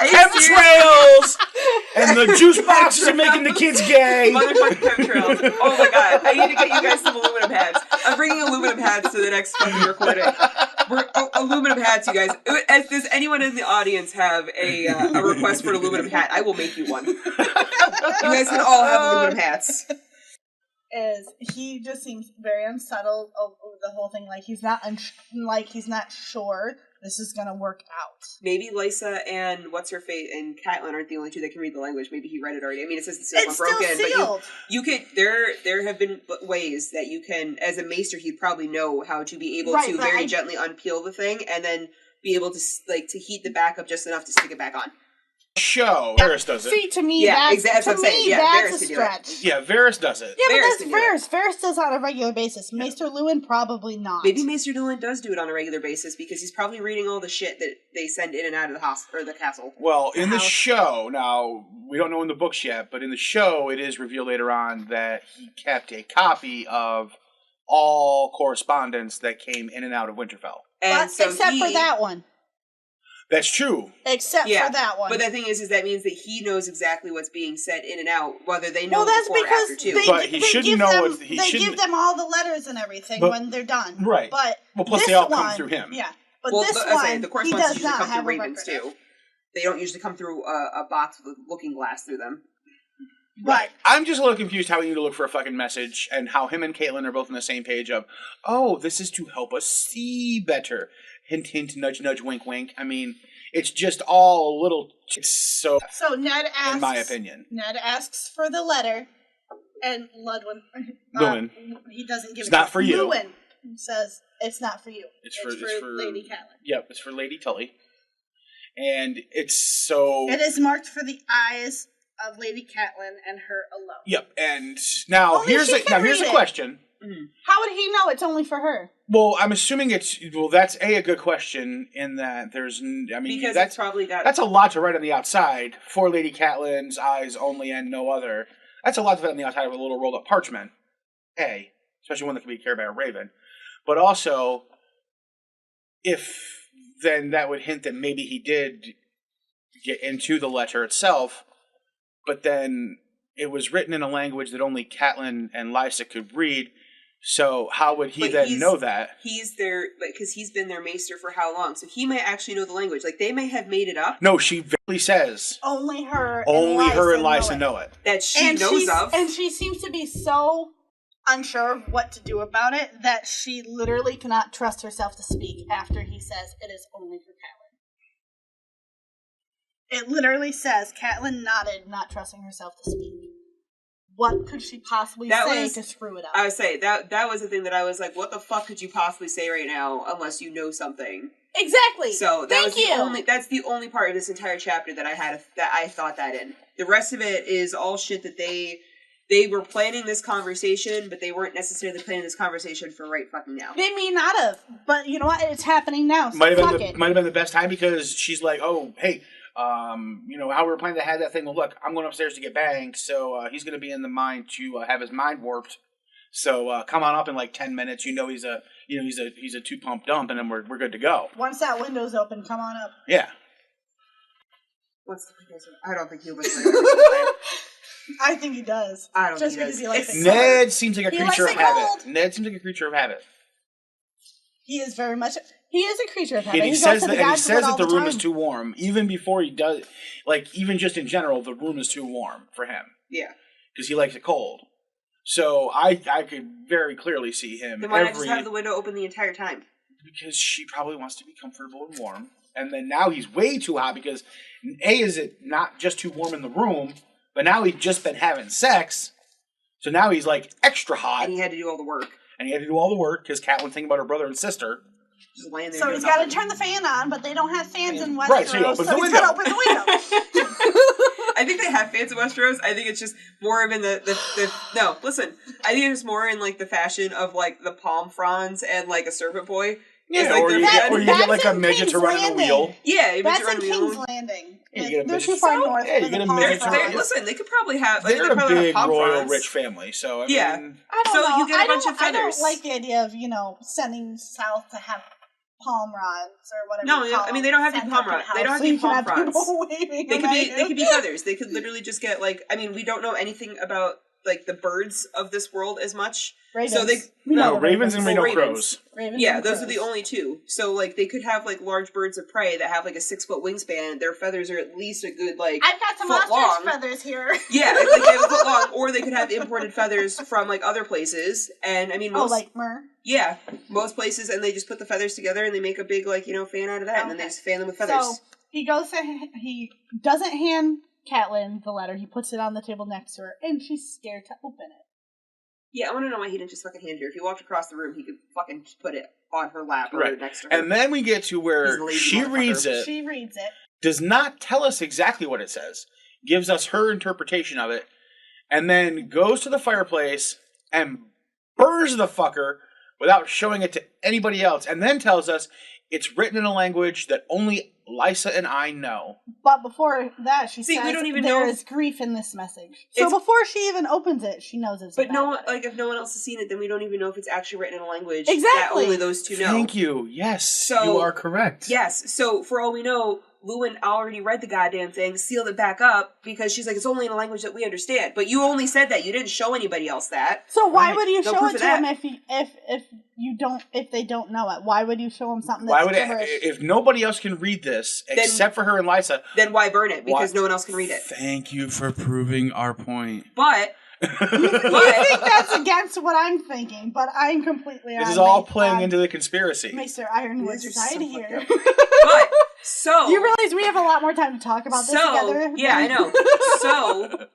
Chemtrails and the juice boxes are making the kids gay. Motherfucking chemtrails. Oh my god. I need to get you guys some aluminum hats. I'm bringing aluminum hats to the next fucking recording. Aluminum hats, you guys. Does anyone in the audience have a request for an aluminum hat? I will make you one. You guys can all have aluminum hats. He just seems very unsettled over the whole thing. Like he's not sure this is gonna work out. Maybe Lysa and and Catelyn aren't the only two that can read the language. Maybe he read it already. I mean, it says it's broken, sealed. But you could. There have been ways that you can, as a maester, he'd probably know how to be able to very gently unpeel the thing and then be able to to heat the back up just enough to stick it back on. Varys does it. See, to me, that's a stretch. Yeah, Varys does it. Yeah, but that's Varys. Varys does it on a regular basis. Yeah. Maester Lewin, probably not. Maybe Maester Lewin does do it on a regular basis because he's probably reading all the shit that they send in and out of the hospital or the castle. Well, in the show, now, we don't know in the books yet, but in the show, it is revealed later on that he kept a copy of all correspondence that came in and out of Winterfell. And so except for that one. That's true. Except for that one. But the thing is that means that he knows exactly what's being said in and out, whether they know before or after, too. But he shouldn't know what... They give them all the letters and everything when they're done. Right. But plus they all come through him. Yeah. But this one, the correspondence usually come through ravens, too. They don't usually come through a box with a looking glass through them. Right. I'm just a little confused how we need to look for a fucking message and how him and Catelyn are both on the same page of, oh, this is to help us see better. Hint, hint, nudge, nudge, wink, wink. I mean... It's just all little... So Ned asks... In my opinion. Ned asks for the letter, and Lewin. He doesn't give it. It's not for you. Lewin says, it's not for you. It's for Lady Catelyn. Yep, it's for Lady Tully. And it's so... It is marked for the eyes of Lady Catelyn and her alone. Yep, and now here's a question. Mm-hmm. How would he know it's only for her? Well, I'm assuming that's a good question in that there's, I mean, because that's probably that's a lot to write on the outside for Lady Catelyn's eyes only and no other. That's a lot to write on the outside of a little rolled up parchment. Especially one that can be carried by a raven. But also, then that would hint that maybe he did get into the letter itself, but then it was written in a language that only Catelyn and Lysa could read. So how would he then know that? He's their, because he's been their maester for how long? So he might actually know the language. Like, they may have made it up. No, she really says. Only her and Lysa know it. That she knows of. And she seems to be so unsure of what to do about it that she literally cannot trust herself to speak after he says it is only for Catelyn. It literally says, Catelyn nodded, not trusting herself to speak. What could she possibly say to screw it up? I would say that was the thing that I was like, what the fuck could you possibly say right now unless you know something? Exactly. So that's the only part of this entire chapter that I thought that in. The rest of it is all shit that they were planning this conversation, but they weren't necessarily planning this conversation for right fucking now. They may not have, but you know what? It's happening now. So might have been the best time because she's like, oh, hey. How we were planning to have that thing. Well, look, I'm going upstairs to get banged, so he's going to be in the mind to have his mind warped. So come on up in like 10 minutes. He's a 2-pump dump, and then we're good to go. Once that window's open, come on up. Yeah. What's the weakness? I don't think he'll lick my dog. I think he does. I don't Just think he because does. he likes it. Ned seems like a He creature of likes it habit. cold. Ned seems like a creature of habit. He is very much. He is a creature of habit. And he goes says to that, the and he gods says all that the room time. is too warm. Even before he does, like, even just in general, the room is too warm for him. Yeah. Because he likes it cold. So I could very clearly see him Then why not just have the window open the entire time? Because she probably wants to be comfortable and warm. And then now he's way too hot because A, is it not just too warm in the room, but now he's just been having sex. So now he's like extra hot. And he had to do all the work. And he had to do all the work because Catelyn's thinking about her brother and sister. Just laying there. So he's got to turn the fan on, but they don't have fans in Westeros. Right, so he opens the he's window. got to open the window. I think they have fans in Westeros. I think it's just more of in the no, listen. I think it's more in like the fashion of like the palm fronds and like a servant boy. Yeah, like or, you get like a in midget King's to run in a Landing. wheel. Yeah, you That's run in a wheel. King's Landing. Yeah, you get a They're midget. too far So, north. yeah, you for get the a palm midget to fronds. Listen, they could probably have. Like, They're they a probably big, have palm royal, fronds. rich family. So, I Yeah. mean... I don't So know. you get a bunch of I don't feathers. like the idea of, sending south to have palm rods or whatever. No, you call I mean them. they don't have to be Send palm up to rods. the They don't house have to be so you palm can have fronds. people waving They at could be you. feathers. They could literally just get like. I mean, we don't know anything about like the birds of this world as much. Ravens. So they We know No, the ravens and Well, Reno ravens. crows. Ravens Yeah, and those are crows. the only two. So like they could have like large birds of prey that have like a 6-foot wingspan. Their feathers are at least a good like. I've got some foot ostrich long. feathers here. Yeah, it's like they have a foot long, or they could have imported feathers from like other places. And I mean, most like myrrh. yeah, most places, and they just put the feathers together and they make a big like fan out of that, and then they just fan them with feathers. So he he doesn't hand Catelyn the letter. He puts it on the table next to her, and she's scared to open it. Yeah, I want to know why he didn't just fucking hand her. If he walked across the room, he could fucking just put it on her lap or Right. next to her. And then we get to where He's a lazy she motherfucker. reads it, She reads it. does not tell us exactly what it says, gives us her interpretation of it, and then goes to the fireplace and burns the fucker without showing it to anybody else, and then tells us it's written in a language that only Lysa and I know. But before that, she See, says we don't even there know is grief in this message. So It's- before she even opens it, she knows it's. But a bad no one, letter. like, if no one else has seen it, then we don't even know if it's actually written in a language Exactly. that only those two know. Thank you. Yes, So- you are correct. Yes, so for all we know, Lewin already read the goddamn thing, sealed it back up, because she's like, it's only in a language that we understand. But you only said that. You didn't show anybody else that. So why Right. would you No show proof it of to them that. if they don't know it? Why would you show them something Why that's would gibberish? if nobody else can read this except for her and Lysa? Then why burn it? Because Why- no one else can read it. Thank you for proving our point. But, You think that's against what I'm thinking, but I'm completely This on is all Ma- playing on into the conspiracy. Maester Ironwood's These are side so here. but, so... You realize we have a lot more time to talk about this together? Yeah, I know. So,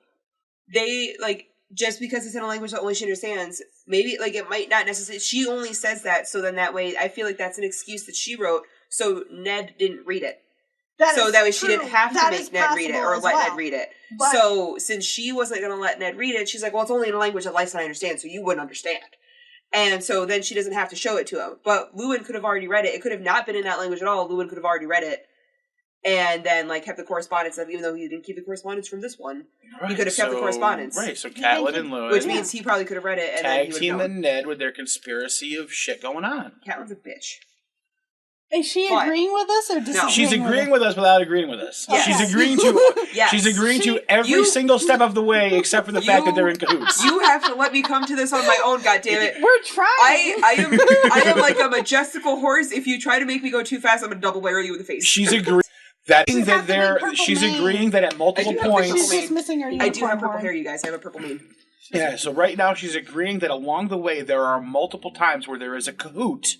they, like, just because it's in a language that only she understands, maybe, like, it might not necessarily... She only says that, so then that way, I feel like that's an excuse that she wrote, so Ned didn't read it. So that way she didn't have to make Ned read it, or let Ned read it. But- So, since she wasn't going to let Ned read it, she's like, well, it's only in a language that Lysa and I understand, so you wouldn't understand. And so then she doesn't have to show it to him. But Lewin could have already read it. It could have not been in that language at all. Lewin could have already read it. And then, like, kept the correspondence of, even though he didn't keep the correspondence from this one, he could have kept the correspondence. Right, so Catelyn and Lewin Which means he probably could have read it, and then he tag would team have and Ned with their conspiracy of shit going on. Catelyn's a bitch. Is she But- agreeing with us or disagreeing? She's agreeing with us without agreeing with us. Yes. She's agreeing to Yes. she's agreeing to She- every you- single step of the way except for the fact that You- they're in cahoots. You have to let me come to this on my own, goddammit. We're trying. I am like a majestical horse. If you try to make me go too fast, I'm gonna double barrel you in the face. She's agreeing that She's got the big purple she's mane. agreeing that at multiple I do have points purple She's just missing her unicorn I do have purple horn. hair, you guys. I have a purple mane. Yeah, so right now she's agreeing that along the way there are multiple times where there is a cahoot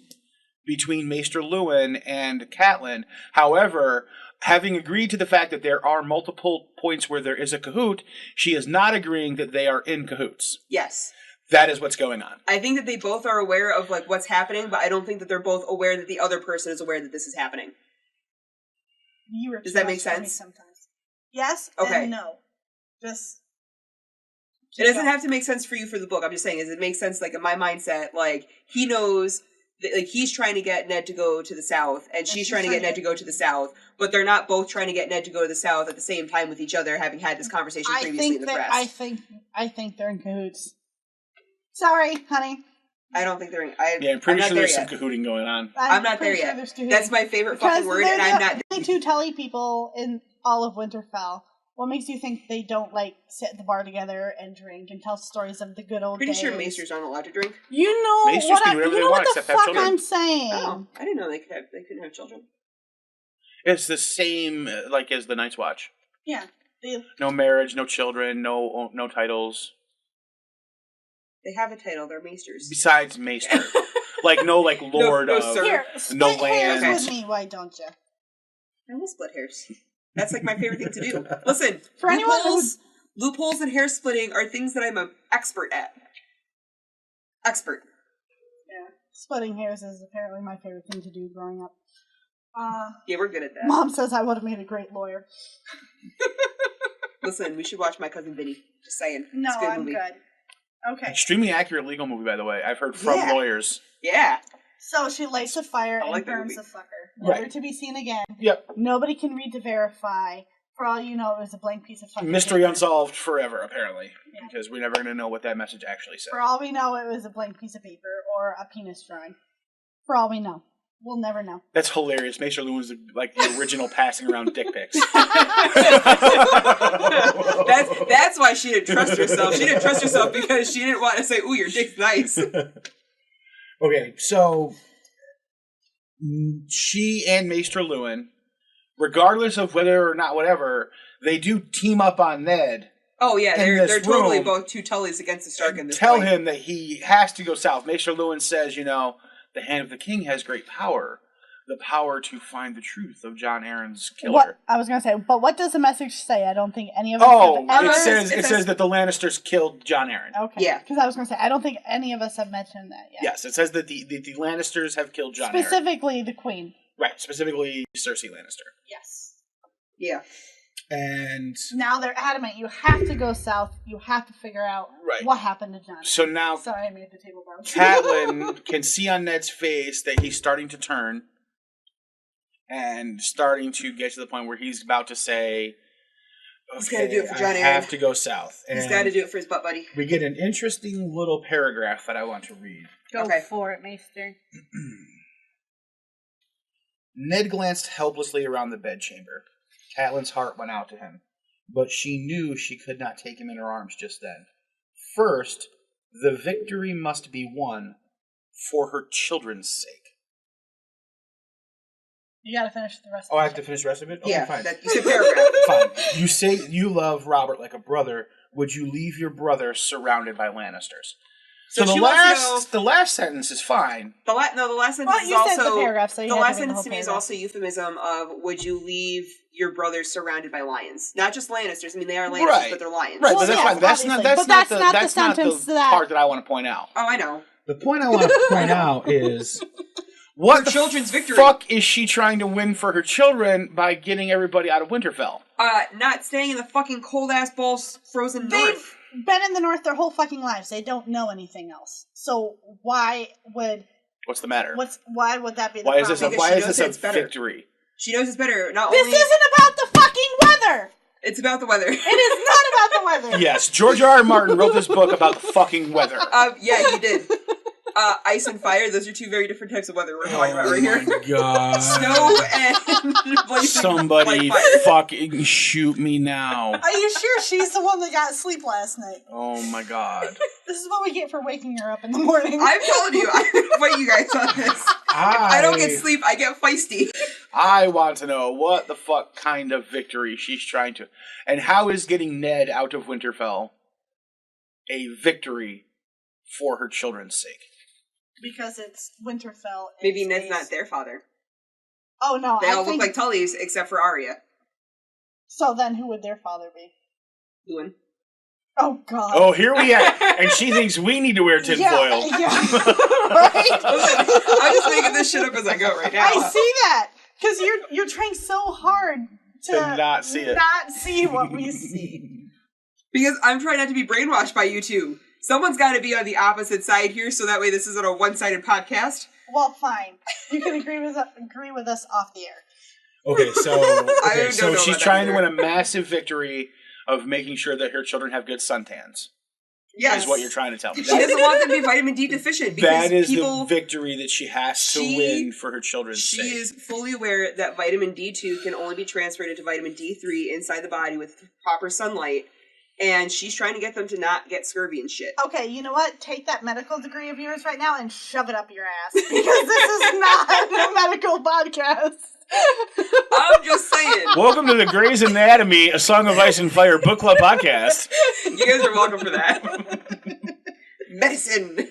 between Maester Lewin and Catelyn. However, having agreed to the fact that there are multiple points where there is a cahoot, she is not agreeing that they are in cahoots. Yes. That is what's going on. I think that they both are aware of like what's happening, but I don't think that they're both aware that the other person is aware that this is happening. You were Does too that make much for me sense? Sometimes. Yes Okay. and no. Just. It doesn't have to make sense for you for the book. I'm just saying, it makes sense like in my mindset, like he knows that, like he's trying to get Ned to go to the south, and she's trying to get Ned to go to the south, but they're not both trying to get Ned to go to the south at the same time with each other, having had this conversation previously in the press. I think they're in cahoots. Sorry, honey. I don't think they're in. Yeah, I'm pretty not sure there there's some yet. cahooting going on. I'm not there pretty yet. there's cahooting. That's my favorite Because fucking word, they're and I'm the not. only two telly people all of Winterfell, what makes you think they don't, like, sit at the bar together and drink and tell stories of the good old days? Pretty sure Maesters aren't allowed to drink. You know Maesters what, can do whatever they want, what the except have fuck children. I'm saying. Oh, I didn't know they couldn't have children. It's the same like as the Night's Watch. Yeah. No marriage, no children, no titles. They have a title. They're Maesters. Besides Maester. Like, no, like, Lord no, of... sir. Here, no split hairs land. with me, why don't you? I will split hairs. That's like my favorite thing to do. Listen, For anyone loopholes and hair splitting are things that I'm an expert at. Expert. Yeah. Splitting hairs is apparently my favorite thing to do growing up. Yeah, we're good at that. Mom says I would have made a great lawyer. Listen, we should watch My Cousin Vinny. Just saying. No, It's a good I'm movie. good. Okay. Extremely accurate legal movie, by the way. I've heard from Yeah. lawyers. Yeah. So she lights a fire I like and that burns movie. the fucker. Never Right. to be seen again. Yep. Nobody can read to verify. For all you know, it was a blank piece of fucking Mystery paper. unsolved forever, apparently. Yeah. Because we're never going to know what that message actually said. For all we know, it was a blank piece of paper or a penis drawing. For all we know. We'll never know. That's hilarious. Maester Lewin's like the original passing around dick pics. That's why she didn't trust herself. She didn't trust herself because she didn't want to say, "Ooh, your dick's nice." Okay, so she and Maester Lewin, regardless of whether or not whatever, they do team up on Ned. Oh yeah, In they're this totally room, both two Tullys against the Stark in this Tell fight. him that he has to go south. Maester Lewin says, the hand of the king has great power. The power to find the truth of Jon Arryn's killer. What I was going to say, but what does the message say? I don't think any of us Oh, have ever... it says that the Lannisters killed Jon Arryn. Okay. Yeah. Because I was going to say, I don't think any of us have mentioned that yet. Yes, it says that the Lannisters have killed Jon Arryn. Specifically the queen. Right, specifically Cersei Lannister. Yes. Yeah. And Now they're adamant. You have to go south. You have to figure out what happened to Jon. so now Sorry, I made the table bounce. Catelyn can see on Ned's face that he's starting to turn and starting to get to the point where he's about to say, He's gotta do it for Jon I Arryn. have to go south. He's And got to do it for his butt buddy. we get an interesting little paragraph that I want to read. Go Okay. for it, Maester. Ned glanced helplessly around the bedchamber. Catelyn's heart went out to him, but she knew she could not take him in her arms just then. First, the victory must be won for her children's sake. You gotta finish the rest Oh, of I it. have to finish the rest of it? Okay, Yeah, fine. you said paragraph. Fine. You say you love Robert like a brother. Would you leave your brother surrounded by Lannisters? So she wants to the last sentence is fine. The last sentence Well, is you said also the paragraph, so you the had last to read the sentence whole to me is paragraph. also a euphemism of would you leave your brother surrounded by lions? Not just Lannisters. I mean, they are Lannisters, Right. but they're lions. Right, Well, but that's yes, fine. That's not obviously. that's But not that's not the sentence the that- part that I want to point out. Oh, I know. The point I want to point out is what Her the children's victory. fuck is she trying to win for her children by getting everybody out of Winterfell? Not staying in the fucking cold ass balls frozen They've north. been in the north their whole fucking lives. They don't know anything else. So why would What's the matter? why would that be the Why is problem? this Because she knows a it's better. victory? She knows it's better. Not This only isn't about the fucking weather. it's about the weather. It is not about the weather. Yes, George R.R. Martin wrote this book about the fucking weather. Yeah, you did. Ice and fire, those are two very different types of weather we're talking about right here. Oh my god. Snow and blazing Somebody white fire. fucking shoot me now. Are you sure she's the one that got sleep last night? Oh my god. This is what we get for waking her up in the morning. I'm telling you, I'm gonna fight you guys on this. If I don't get sleep, I get feisty. I want to know what the fuck kind of victory she's trying to... And how is getting Ned out of Winterfell a victory for her children's sake? Because it's Winterfell. in Maybe Ned's space. not their father. Oh no, They I all think... look like Tullys, except for Arya. So then who would their father be? Lewin. Oh god. Oh, here we are. And she thinks we need to wear tinfoil. Yeah. Right? Listen, I'm just making this shit up as I go right now. I see that. Because you're trying so hard To not see it. Not see what we see. Because I'm trying not to be brainwashed by you two. Someone's got to be on the opposite side here, so that way this isn't a one-sided podcast. Well, fine. You can agree with us off the air. Okay, so I don't so know she's about trying that to win a massive victory of making sure that her children have good suntans. Yes. Is what you're trying to tell me. She doesn't want them to be vitamin D deficient because That is people, the victory that she has to win for her children's sake. She is fully aware that vitamin D2 can only be transferred into vitamin D3 inside the body with proper sunlight, and she's trying to get them to not get scurvy and shit. Okay, you know what? Take that medical degree of yours right now and shove it up your ass. Because this is not a medical podcast. I'm just saying. Welcome to the Grey's Anatomy, A Song of Ice and Fire Book Club podcast. You guys are welcome for that. Medicine.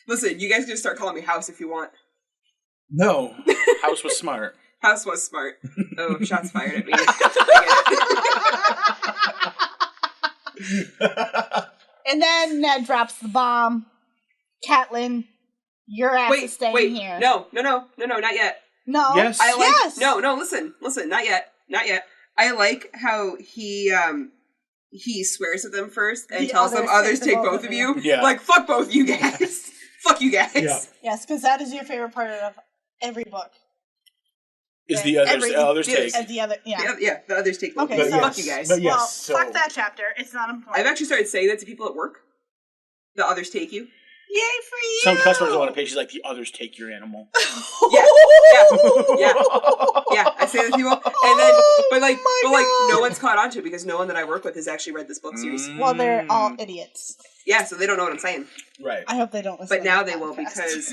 Listen, you guys can start calling me House if you want. No. House was smart. House was smart. Oh, shots fired at me. And then Ned drops the bomb. Catelyn, your ass is staying here. No, not yet. No. Yes. Yes. No, listen, not yet. I like how he swears at them first and tells them others take both of you. Yeah. Like, fuck both you guys. Fuck you guys. Yeah. Yes, because that is your favorite part of every book. Is the others take. As the other, Yeah, the others take both. Okay, Okay, so, fuck you guys. But yes, well, so, fuck that chapter. It's not important. I've actually started saying that to people at work. The others take you. Yay for you! some customers don't want to pay. She's like, the others take your animal. Yeah. I say that to people, and then, but no one's caught on to it because no one that I work with has actually read this book series. Well, they're all idiots. Yeah, so they don't know what I'm saying. Right. I hope they don't listen. But now they will because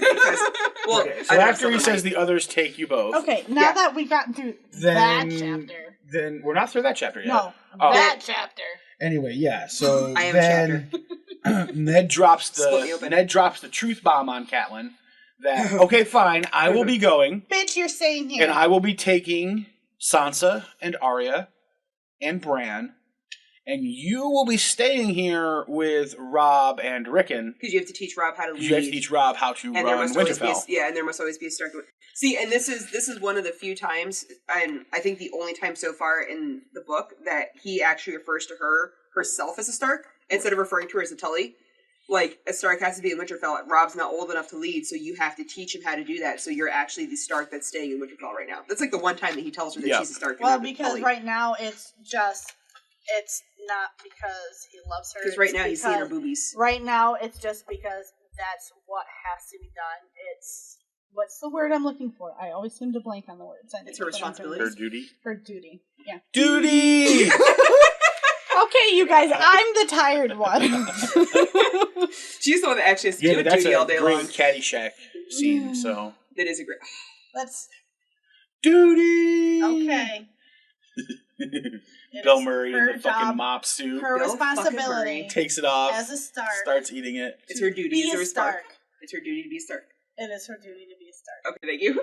well, Okay, so after he says the others take you both. Okay, now that we've gotten through that chapter. Then we're not through that chapter yet. No, Oh. that chapter. Anyway, yeah. So I am then Ned drops Split me open. the truth bomb on Catelyn. That okay, fine, I will be going, Bitch, you're staying here. and I will be taking Sansa and Arya and Bran, and you will be staying here with Robb and Rickon. Because you have to teach Robb how to lead. You have to teach Robb how to and run Winterfell. And there must always be a Stark. See, and this is one of the few times, and I think the only time so far in the book that he actually refers to herself as a Stark instead of referring to her as a Tully. Like, a Stark has to be in Winterfell. Robb's not old enough to lead, so you have to teach him how to do that. So you're actually the Stark that's staying in Winterfell right now. That's like the one time that he tells her that she's a Stark. Well, because right now it's not because he loves her. Because right now he's seeing her boobies. Right now it's just because that's what has to be done. It's, what's the word I'm looking for? I always seem to blank on the words. It's her responsibility. Her duty. Her duty. Yeah. Duty! Okay, you guys, I'm the tired one. She's the one that actually has to do that's duty all a day great long. Caddyshack scene, so. That is a great... Duty! Okay. Bill Murray in her the fucking job, mop suit. Her Bill responsibility Takes it off. as a Stark. Starts eating it. It's her duty Be as a a Stark. Stark. It's her duty to be a Stark. It is her duty to be a Stark. Okay, thank you.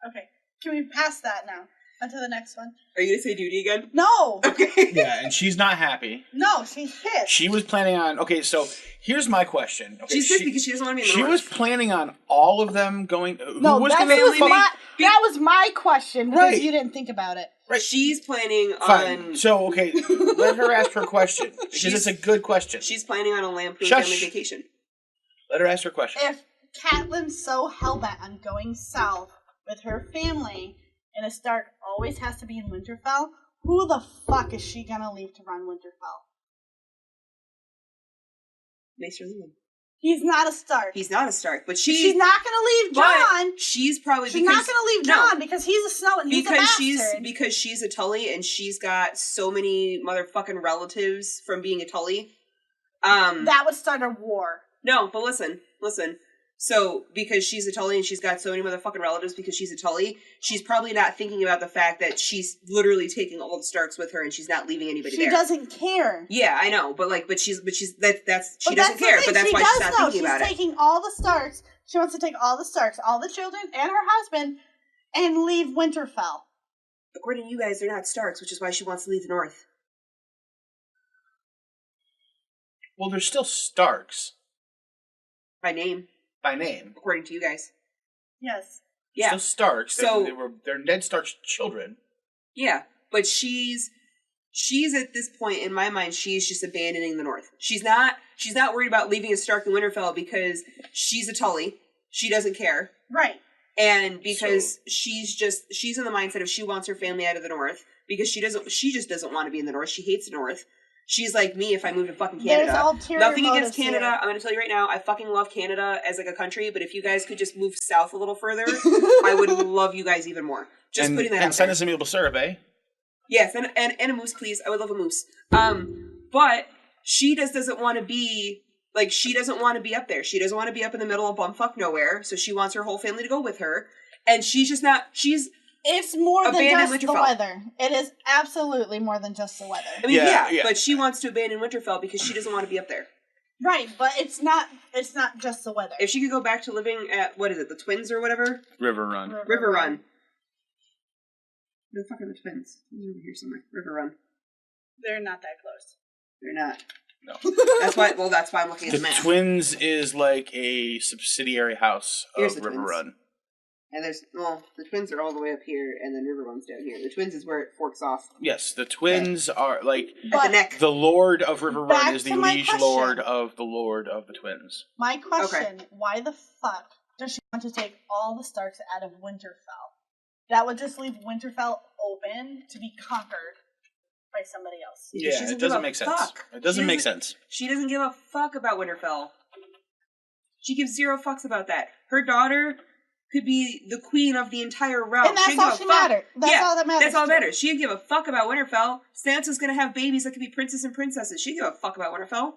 Okay. Can we pass that now? Onto the next one. Are you going to say duty again? No! Okay. Yeah, and she's not happy. No, she's pissed. She was planning on... Okay, so here's my question. Okay, She's pissed because she doesn't want to be in the She North. was planning on all of them going... No, who was that going to was leave? that was my question because Right. you didn't think about it. Right. She's planning Fine. on... So, okay, let her ask her question. Because it's a good question. She's planning on a Lampoon Shush. family vacation. Let her ask her question. If Catelyn's so hellbent on going south with her family and a Stark always has to be in Winterfell, who the fuck is she gonna leave to run Winterfell? Maester Ironwood. He's not a Stark. He's not a Stark, but She's not gonna leave Jon. But she's probably She's not gonna leave Jon because he's a Snow and he's a bastard. Because she's a Tully and she's got so many motherfucking relatives from being a Tully. That would start a war. No, but listen. So, because she's a Tully and she's got so many motherfucking relatives because she's a Tully, she's probably not thinking about the fact that she's literally taking all the Starks with her and she's not leaving anybody there. She doesn't care. Yeah, I know, but she doesn't care, but that's she why does she's not thinking about it. She's taking all the Starks. She wants to take all the Starks, all the children, and her husband, and leave Winterfell. According to you guys, they're not Starks, which is why she wants to leave the North. Well, they're still Starks. By name. By name. According to you guys. Yes. Yeah. Still Starks. So they're Ned Stark's children. Yeah, but she's at this point in my mind. She's just abandoning the North. She's not worried about leaving a Stark in Winterfell because she's a Tully. She doesn't care, Right. and because she's in the mindset of she wants her family out of the North because she just doesn't want to be in the North. She hates the North, She's like me if I moved to fucking There's Canada. ulterior Nothing against motives Canada. here. I'm going to tell you right now, I fucking love Canada as like a country, but if you guys could just move south a little further, I would love you guys even more. Just putting that out there. And send us some maple syrup, eh? Yes, and a moose, please. I would love a moose. But she doesn't want to be, like, she doesn't want to be up there. She doesn't want to be up in the middle of bumfuck nowhere, so she wants her whole family to go with her. And she's just not, It's more than abandoned just the Winterfell. weather. It is absolutely more than just the weather. I mean, Yeah. but she wants to abandon Winterfell because she doesn't want to be up there. Right, but it's not just the weather. If she could go back to living at, what is it, the Twins or whatever? River Run. River Run. Where the fuck are the Twins? They're over here somewhere. River Run. They're not that close. They're not. No. That's why I'm looking at The the map. Twins is like a subsidiary house Here's of the River Twins. Run. And the Twins are all the way up here, and then River Run's down here. The Twins is where it forks off. Yes, the Twins are like At the neck. the Lord of River Run Back is the to my liege question. lord of the Twins. My question, why the fuck does she want to take all the Starks out of Winterfell? That would just leave Winterfell open to be conquered by somebody else. Because she Yeah, it give doesn't a make sense. fuck. It doesn't She make sense. She doesn't give a fuck about Winterfell. She gives zero fucks about that. Her daughter could be the queen of the entire realm. And that's She didn't all give a she fuck. matters. That's all that matters. That's all to that her. matters. She didn't give a fuck about Winterfell. Sansa's gonna have babies that could be princes and princesses. She didn't give a fuck about Winterfell.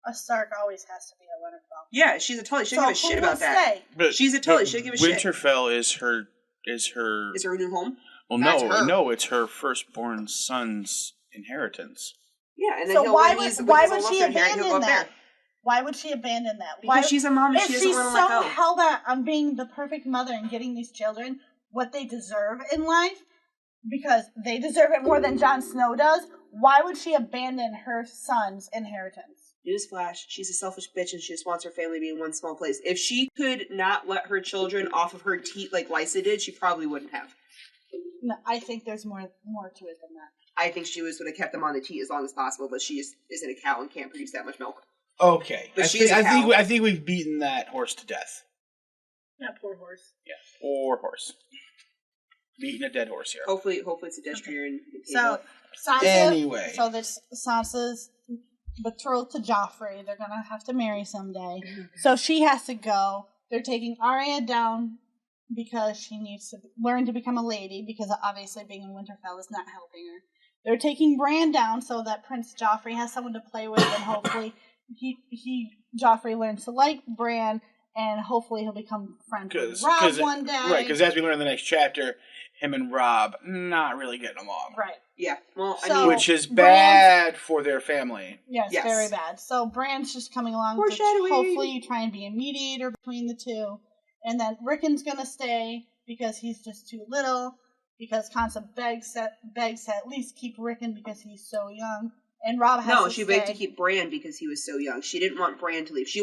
A Stark always has to be a Winterfell. Yeah, she's a Tully. She didn't give a shit who about would that. stay? But, She's a Tully. but She didn't give a shit. Winterfell is her. Is her new home? Well, That's her. no, it's her firstborn son's inheritance. Yeah, and then So he'll, why when would he's she almost inherit, he'll abandon go up that? there. Why would she abandon that? Because she's a mom and If she doesn't she's want to so let go. held on being the perfect mother and getting these children what they deserve in life, because they deserve it more than Jon Snow does, why would she abandon her son's inheritance? Newsflash, she's a selfish bitch and she just wants her family to be in one small place. If she could not let her children off of her teat like Lysa did, she probably wouldn't have. No, I think there's more to it than that. I think she would have kept them on the teat as long as possible, but she just isn't a cow and can't produce that much milk. Okay, But she's a cow. I think we've beaten that horse to death. That poor horse. Yeah, or horse. Beating a dead horse here. Hopefully it's a destrier. So Sansa. Anyway. So this Sansa's betrothed to Joffrey. They're gonna have to marry someday. So she has to go. They're taking Arya down because she needs to learn to become a lady, because obviously being in Winterfell is not helping her. They're taking Bran down so that Prince Joffrey has someone to play with, and hopefully Joffrey learns to like Bran, and hopefully he'll become friends with Rob one day. Right, because as we learn in the next chapter, him and Rob not really getting along. Right. Yeah. Well, So- I mean, Which is bad for their family. Yes, Yes. very bad. So Bran's just coming along to Foreshadowing. hopefully try and be a mediator between the two. And then Rickon's gonna stay because he's just too little. Because Sansa begs to at least keep Rickon because he's so young. And Rob has to she stay. begged to keep Bran because he was so young. She didn't want Bran to leave. She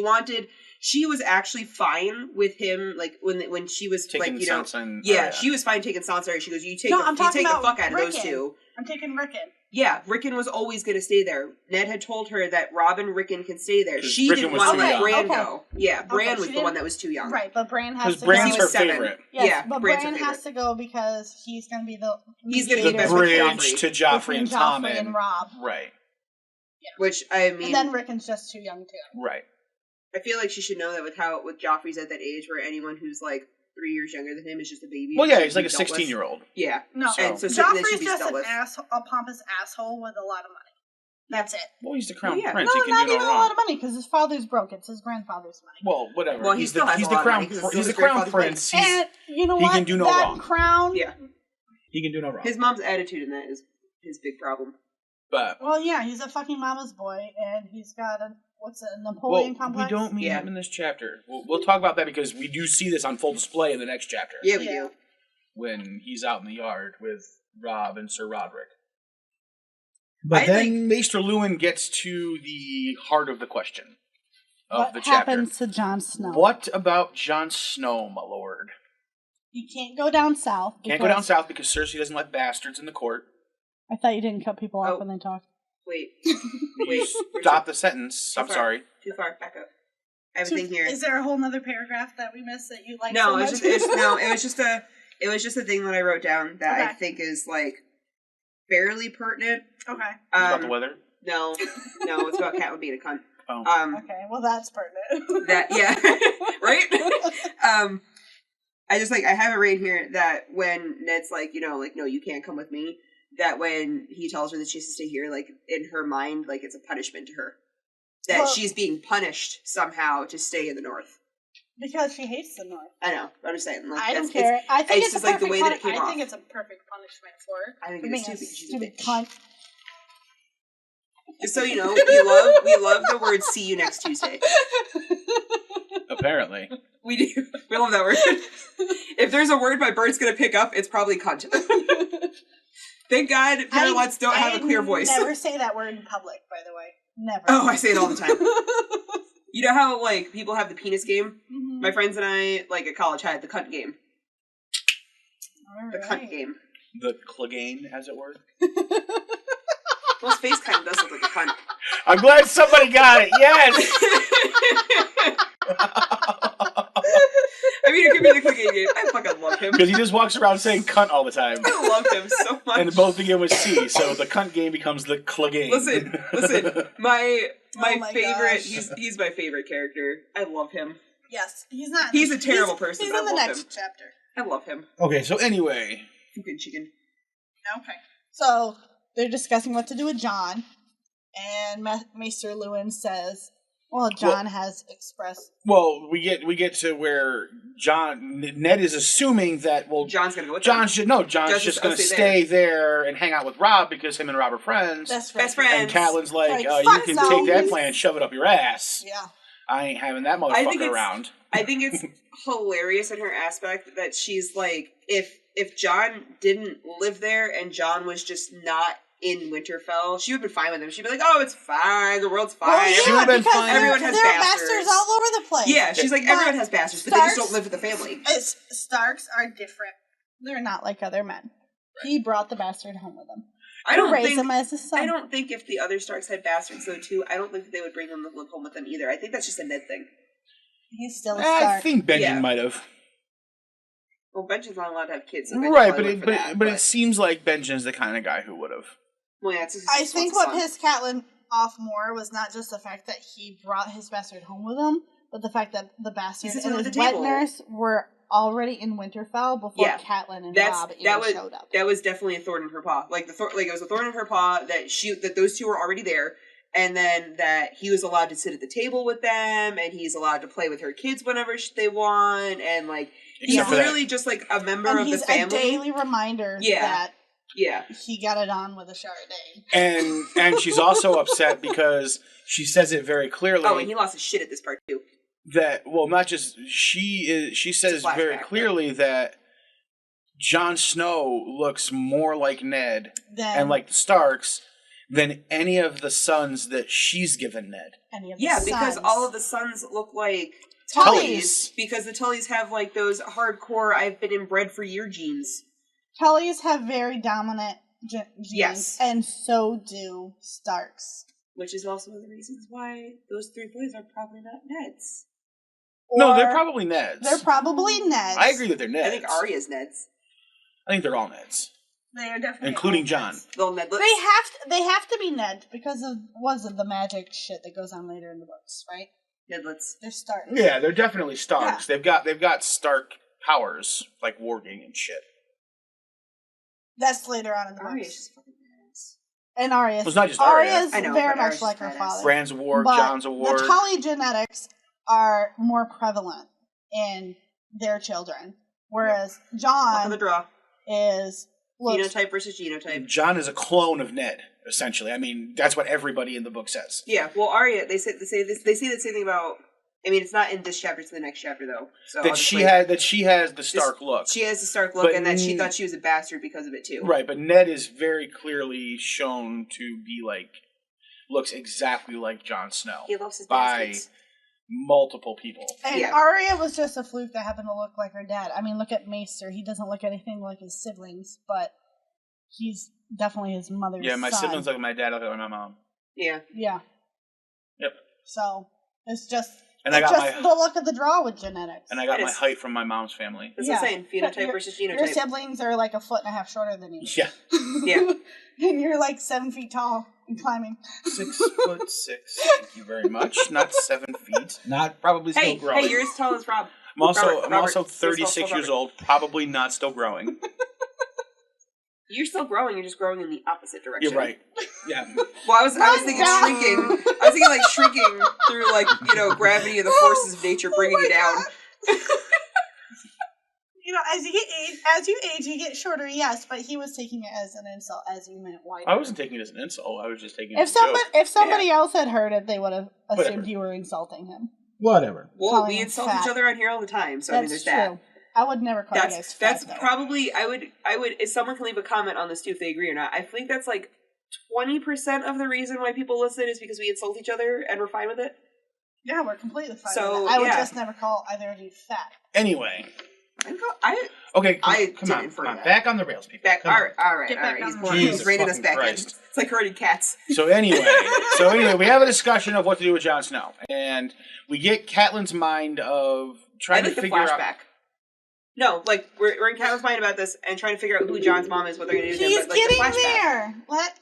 was actually fine with him, like, when she was, Taking like, you know. Sansa and Yeah, Arya. she was fine taking Sansa. She goes, you take I'm the talking fuck about out of those Rickon. two. I'm taking Rickon. Yeah, Rickon was always going to stay there. Ned had told her that Rob and Rickon can stay there. 'Cause She Rickon didn't was want to too let young. Bran Okay. go. Yeah, Bran she was the didn't- one that was too young. Right, but Bran has Because to Bran's go. her 7. favorite. Yes, Yeah, but Bran's Bran her has favorite. to go because he's going to be the He's gonna The be mediator best with bridge Joffrey. to Joffrey between and Tom Joffrey and Rob. Right, Which, I mean, And then Rickon's just too young too. right. I feel like she should know that with Joffrey's at that age where anyone who's, like, 3 years younger than him is just a baby. Well, yeah, and he's like a should be dealt with. 16-year-old. Yeah. No, So- And so certainly that should Joffrey's be just dealt with. a pompous asshole with a lot of money. That's it. Well, he's the crown Well, yeah. prince. No, He can not do no even a wrong. lot of money because his father's broke. It's his grandfather's money. Well, whatever. Well, he he's still the has he's a the lot of crown money 'cause it's he's still the his crown grandfather's prince. And you know he what? can do no that wrong. crown. Yeah. He can do no wrong. His mom's attitude in that is his big problem. But Well, yeah, he's a fucking mama's boy, and he's got a Napoleon complex. we don't meet Yeah. him in this chapter. We'll talk about that because we do see this on full display in the next chapter. Yeah, we Yeah. do. When he's out in the yard with Rob and Sir Roderick. But I then Maester Lewin gets to the heart of the question of What the chapter. happens to Jon Snow? What about Jon Snow, my lord? He can't go down south. Can't go down south because Cersei doesn't let bastards in the court. I thought you didn't cut people off Oh. when they talk. Wait. You stop the sentence. I'm Too far. sorry. Too far. Back up. Everything here. Is there a whole other paragraph that we missed that you like? No, so it was much? just it was just a thing that I wrote down that I Okay. think is like fairly pertinent. Okay. About the weather? No, it's about Catelyn being a cunt. Oh. Okay, well that's pertinent. Right? I just, like, I have it right here that when Ned's like, you know, like, no, you can't come with me, that when he tells her that she has to stay here, like, in her mind, like, it's a punishment to her. That she's being punished somehow to stay in the North. Because she hates the North. I know, but I'm just saying, like, I don't care. I think it's just a like the way that it came off. I think it's a perfect punishment for her. I think it is too, because she's a bitch. Cunt. Just so you know, we love the word "see you next Tuesday." Apparently, we do. We love that word. If there's a word my bird's gonna pick up, it's probably cunt. Thank God, parrots don't have a clear voice. I never say that word in public, by the way. Never. Oh, I say it all the time. You know how, like, people have the penis game? Mm-hmm. My friends and I, like, at college had the cunt game. All the cunt game. The Clegane, as it were. Well, his face kind of does look like a cunt. I'm glad somebody got it. Yes. I mean, it could be the Clegane game. I fucking love him because he just walks around saying "cunt" all the time. I love him so much. And both begin with C, so the cunt game becomes the Clegane. Listen. My favorite. Gosh. He's my favorite character. I love him. Yes, he's not. He's a terrible person. He's I in the love next him. chapter. I love him. Okay, so anyway, good chicken. Okay, so they're discussing what to do with John, and Maester Lewin says, "Well, John has expressed." Well, we get to where Ned is assuming that John's gonna go with John's just gonna stay there and hang out with Robb because him and Robb are friends. Best friends. And Catelyn's like, you can take that plan and shove it up your ass. Yeah. I ain't having that motherfucker around. I think it's hilarious in her aspect that she's like, if John didn't live there and John was just not in Winterfell, she would have been fine with him. She'd be like, oh, it's fine, the world's fine. Well, yeah, she would have been fine. Everyone has bastards all over the place. Yeah, she's like, everyone has bastards, but they just don't live with the family. Starks are different. They're not like other men. He brought the bastard home with him. I don't raise him as his son. I don't think if the other Starks had bastards, though, too, I don't think that they would bring them to live home with them either. I think that's just a Ned thing. He's still a Stark. I think Benjen might have. Well, Benjen's not allowed to have kids. So right, but it seems like Benjen's the kind of guy who would have. Well, yeah, I think what pissed Catelyn off more was not just the fact that he brought his bastard home with him, but the fact that the bastard and his wet nurse were already in Winterfell before Catelyn and Robb showed up. That was definitely a thorn in her paw. Like it was a thorn in her paw that those two were already there, and then that he was allowed to sit at the table with them, and he's allowed to play with her kids whenever they want, and like he's literally just like a member of the family. A daily reminder that he got it on with a Chardonnay. And she's also upset because she says it very clearly. Oh, and he lost his shit at this part too. That, well, not just she says very clearly that Jon Snow looks more like Ned and like the Starks than any of the sons that she's given Ned. Because all of the sons look like Tullys. Because the Tullys have like those hardcore I've been inbred for year genes. Tullys have very dominant genes, and so do Starks. Which is also one of the reasons why those three boys are probably not Neds. No, they're probably Neds. They're probably Neds. I agree that they're Neds. I think Arya's Neds. I think they're all Neds. They are definitely including Jon. Little Nedlets. They have to be Ned because of the magic shit that goes on later in the books, right? Nedlets. They're Starks. Yeah, they're definitely Starks. Yeah. They've got Stark powers like warging and shit. That's later on in the books. Arya's just fucking badass. And Arya. Well, it's not just Arya. Arya's very much like her father. Bran's a warg, Jon's a warg. The Tully genetics are more prevalent in their children, whereas Jon is phenotype versus genotype. Jon is a clone of Ned, essentially. I mean, that's what everybody in the book says. Yeah, well, Arya, they say the same thing about. I mean, it's not in this chapter; it's in the next chapter, though. So that she has the Stark look. She has the Stark look, and that she thought she was a bastard because of it too. Right, but Ned is very clearly shown to be looks exactly like Jon Snow. He loves his bastards. By multiple people. And Arya was just a fluke that happened to look like her dad. I mean, look at Maester. He doesn't look anything like his siblings, but he's definitely his mother's son. Yeah, my siblings look like my dad, look like my mom. Yeah. Yeah. Yep. So, it's just... And I got the luck of the draw with genetics. And I got my height from my mom's family. That's what I'm saying. Phenotype versus genotype. Your siblings are like a foot and a half shorter than you. Yeah. Yeah. And you're like 7 feet tall and climbing. 6'6". Thank you very much. Not 7 feet. Not probably still growing. Hey, you're as tall as Rob. I'm also 36 years old. Probably not still growing. You're still growing. You're just growing in the opposite direction. You're right. Yeah. Well, I was thinking shrinking. I was thinking like shrinking through like gravity and the forces of nature bringing you down. As you age, you get shorter. Yes, but he was taking it as an insult, as you meant wider. I wasn't taking it as an insult. I was just taking it as a joke. If somebody else had heard it, they would have assumed you were insulting him. Whatever. Well, we insult each other on here all the time, so that's there's true. that. I would never call you guys fat, though. Probably I would if someone can leave a comment on this too if they agree or not. I think that's like 20% of the reason why people listen is because we insult each other and we're fine with it. Yeah, we're completely fine with So it. I would just never call either of you fat. Anyway. Come on. Back on the rails, people. All right. He's reining us back in. It's like herding cats. So anyway, we have a discussion of what to do with Jon Snow, and we get Catelyn's mind of trying to figure out. No, like we're in Catelyn's mind about this and trying to figure out who Jon's mom is, what they're going to do. He's getting there. Let.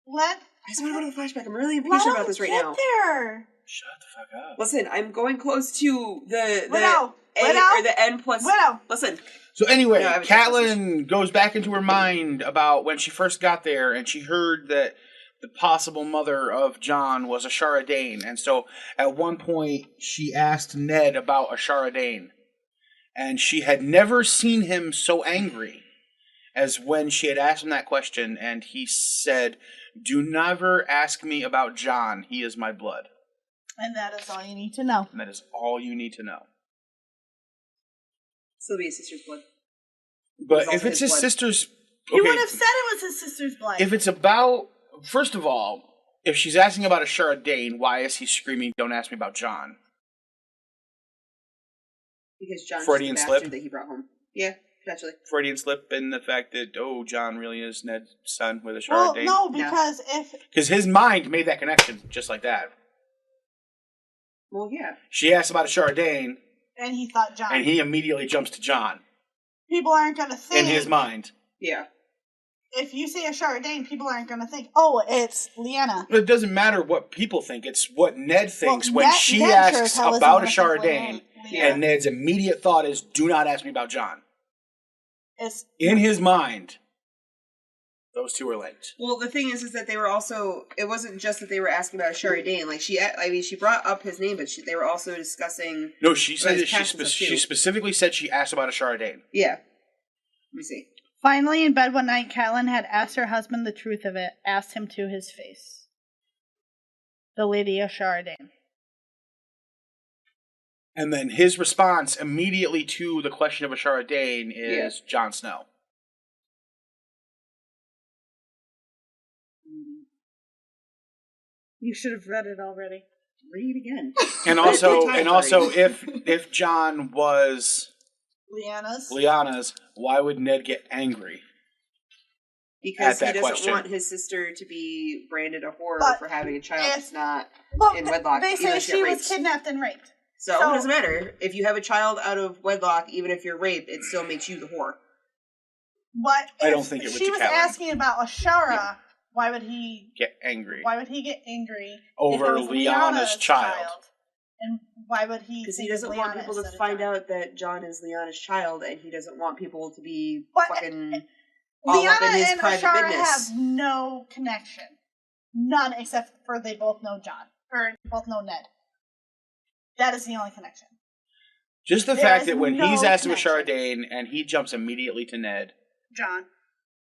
I just want to go to the flashback. I'm really impatient about this right now. There. Shut the fuck up. Listen, I'm going close to the Widow. N plus. Widow. Listen. So anyway, Catelyn goes back into her mind about when she first got there, and she heard that the possible mother of Jon was Ashara Dane, and so at one point she asked Ned about Ashara Dane, and she had never seen him so angry as when she had asked him that question, and he said, "Do never ask me about Jon. He is my blood." And that is all you need to know. And that is all you need to know. Still be his sister's blood. But if it's his sister's... He would have said it was his sister's blood. If it's about... First of all, if she's asking about Ashara Dane, why is he screaming, "Don't ask me about Jon"? Because Jon's Freudian the slip that he brought home. Yeah, potentially. Freudian slip in the fact that, Jon really is Ned's son with Ashara Dane. No, because Because his mind made that connection just like that. Well, yeah. She asked about Ashara Dane. And he thought Jon. And he immediately jumps to Jon. People aren't going to think... In his mind. Yeah. If you say Ashara Dane, people aren't going to think, oh, it's Lyanna. It doesn't matter what people think. It's what Ned thinks when she asks about Ashara Dane. And Ned's immediate thought is, "Do not ask me about Jon." In his mind, those two are linked. Well, the thing is that they were also... It wasn't just that they were asking about Ashara Dane. Like, she brought up his name, but they were also discussing... No, she said that she specifically said she asked about Ashara Dane. Yeah. Let me see. Finally, in bed one night, Catelyn had asked her husband the truth of it, asked him to his face. The Lady Ashara Dane. And then his response immediately to the question of Ashara Dane is Jon Snow. You should have read it already. Read again. And also, if Jon was Lyanna's, why would Ned get angry? Because he doesn't want his sister to be branded a whore for having a child that's not in wedlock. They say she was kidnapped and raped. So it doesn't matter. If you have a child out of wedlock, even if you're raped, it still makes you the whore. But I don't think it would. She was asking about Ashara. Yeah. Why would he get angry? Why would he get angry over Lyanna's child? And why would he? Because he doesn't want people to find out that Jon is Lyanna's child, and he doesn't want people to be fucking all up in his private Ashara business. Have no connection, none except for they both know Jon or both know Ned. That is the only connection. Just the fact that when he's asked about Ashara Dane and he jumps immediately to Ned,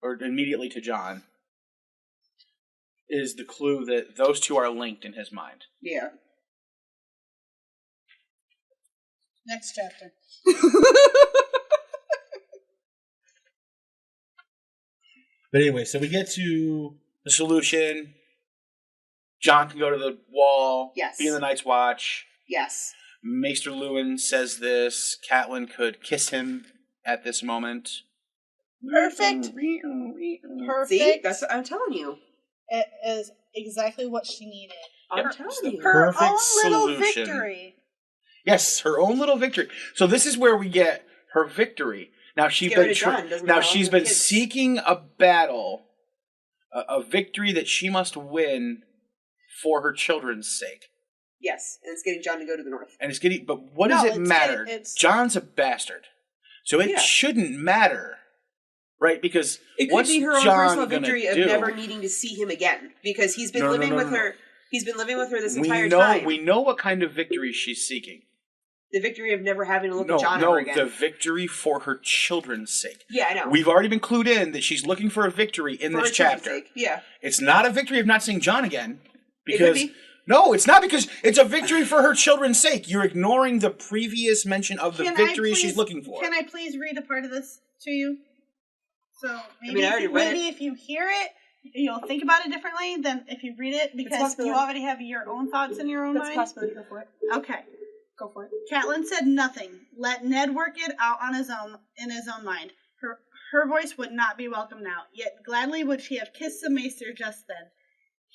or immediately to Jon, is the clue that those two are linked in his mind. Yeah. Next chapter. But anyway, so we get to the solution. Jon can go to the wall. Yes. Be in the Night's Watch. Yes. Maester Lewin says this. Catelyn could kiss him at this moment. Perfect. See? That's what I'm telling you. It is exactly what she needed. I'm telling you. Her perfect own little solution. victory. Yes, her own little victory. So this is where we get her victory. Now she's been seeking a battle a victory that she must win for her children's sake. Yes, and it's getting Jon to go to the north. And it's getting, but what does it matter? Jon's a bastard, so it shouldn't matter, right? Because it could be her own personal victory of never needing to see him again, because he's been living with her. He's been living with her this entire time. We know what kind of victory she's seeking. The victory of never having to look at Jon ever again. No, the victory for her children's sake. Yeah, I know. We've already been clued in that she's looking for a victory in this chapter. Sake. Yeah. It's not a victory of not seeing Jon again. Because it could be. No, it's not, because it's a victory for her children's sake. You're ignoring the previous mention of the victory she's looking for. Can I please read a part of this to you? So maybe, if you hear it, you'll think about it differently than if you read it, because you already have your own thoughts in your own mind. That's a possibility. Go for it. Okay. Go for it. Catelyn said nothing. Let Ned work it out on his own, in his own mind. Her voice would not be welcome now, yet gladly would she have kissed the Maester just then.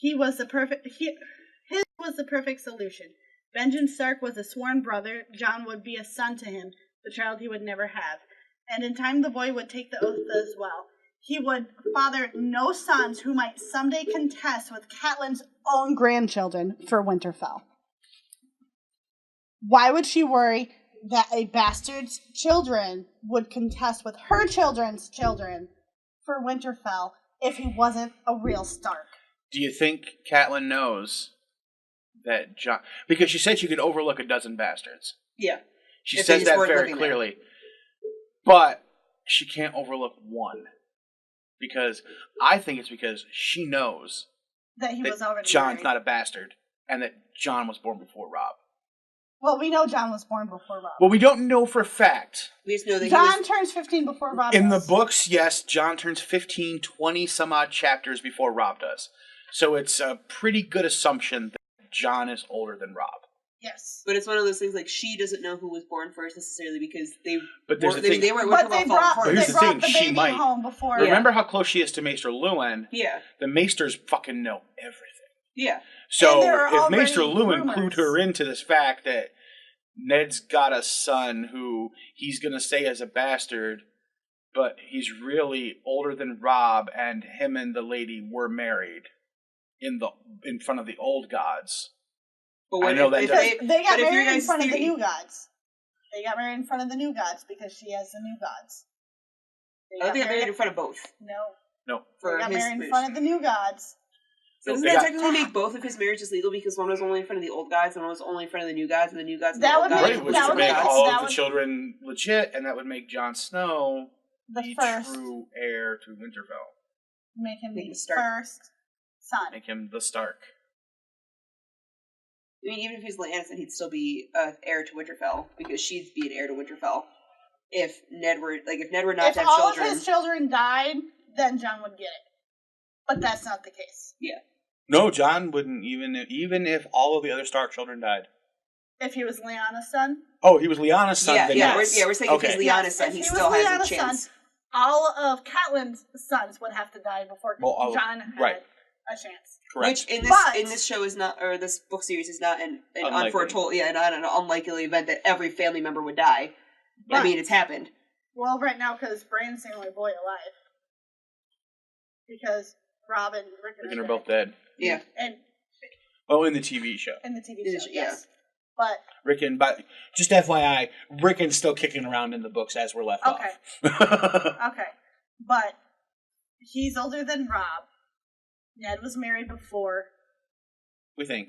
His was the perfect solution. Benjen Stark was a sworn brother. Jon would be a son to him, the child he would never have. And in time the boy would take the oath as well. He would father no sons who might someday contest with Catelyn's own grandchildren for Winterfell. Why would she worry that a bastard's children would contest with her children's children for Winterfell if he wasn't a real Stark? Do you think Catelyn knows that Jon... Because she said she could overlook a dozen bastards. Yeah. She says that very clearly. But she can't overlook one. Because I think it's because she knows that he was already Jon's married. Not a bastard, and that Jon was born before Robb. Well, we know Jon was born before Robb. Well, we don't know for a fact. We just know that Jon turns 15 before Robb in does. The books, yes, Jon turns 15, 20 some odd chapters before Robb does. So it's a pretty good assumption that Jon is older than Robb. Yes. But it's one of those things, like, she doesn't know who was born first necessarily, because they But there's were, the thing. they weren't but they brought the she baby might. home before. Remember how close she is to Maester Luwin? Yeah. The Maesters fucking know everything. Yeah. So if Maester Luwin clued her into this fact that Ned's got a son who he's going to say is a bastard, but he's really older than Robb, and him and the lady were married in front of the old gods. But they got married in front of the new gods. They got married in front of the new gods because she has the new gods. I don't think they got married in front of both. No. They got married in front of the new gods. So doesn't that technically make both of his marriages legal, because one was only in front of the old gods and one was only in front of the new gods, and the new gods and the old gods? Right, which would make all of the children legit, and that would make Jon Snow the first true heir to Winterfell. Make him the first son. Make him the Stark. I mean, even if he's Lyanna, he'd still be heir to Winterfell, because she'd be an heir to Winterfell. If Ned were not to have children. If all of his children died, then Jon would get it. But that's not the case. Yeah. No, Jon wouldn't, even if all of the other Stark children died. If he was Lyanna's son? Oh, he was Lyanna's son. We're saying if he's Lyanna's son, he still has a chance. Son, all of Catelyn's sons would have to die before Jon had a chance. Correct. Which in this show is not, or this book series is not an unforetold, not an unlikely event that every family member would die. Right. I mean, it's happened. Well, right now, because Bran's the only boy alive. Because Robb and Rickon are both dead. Yeah. And in the TV show. In the TV show, yes. But Rickon, but just FYI, Rickon's still kicking around in the books as we're left off. Okay. But he's older than Robb. Ned was married before. We think.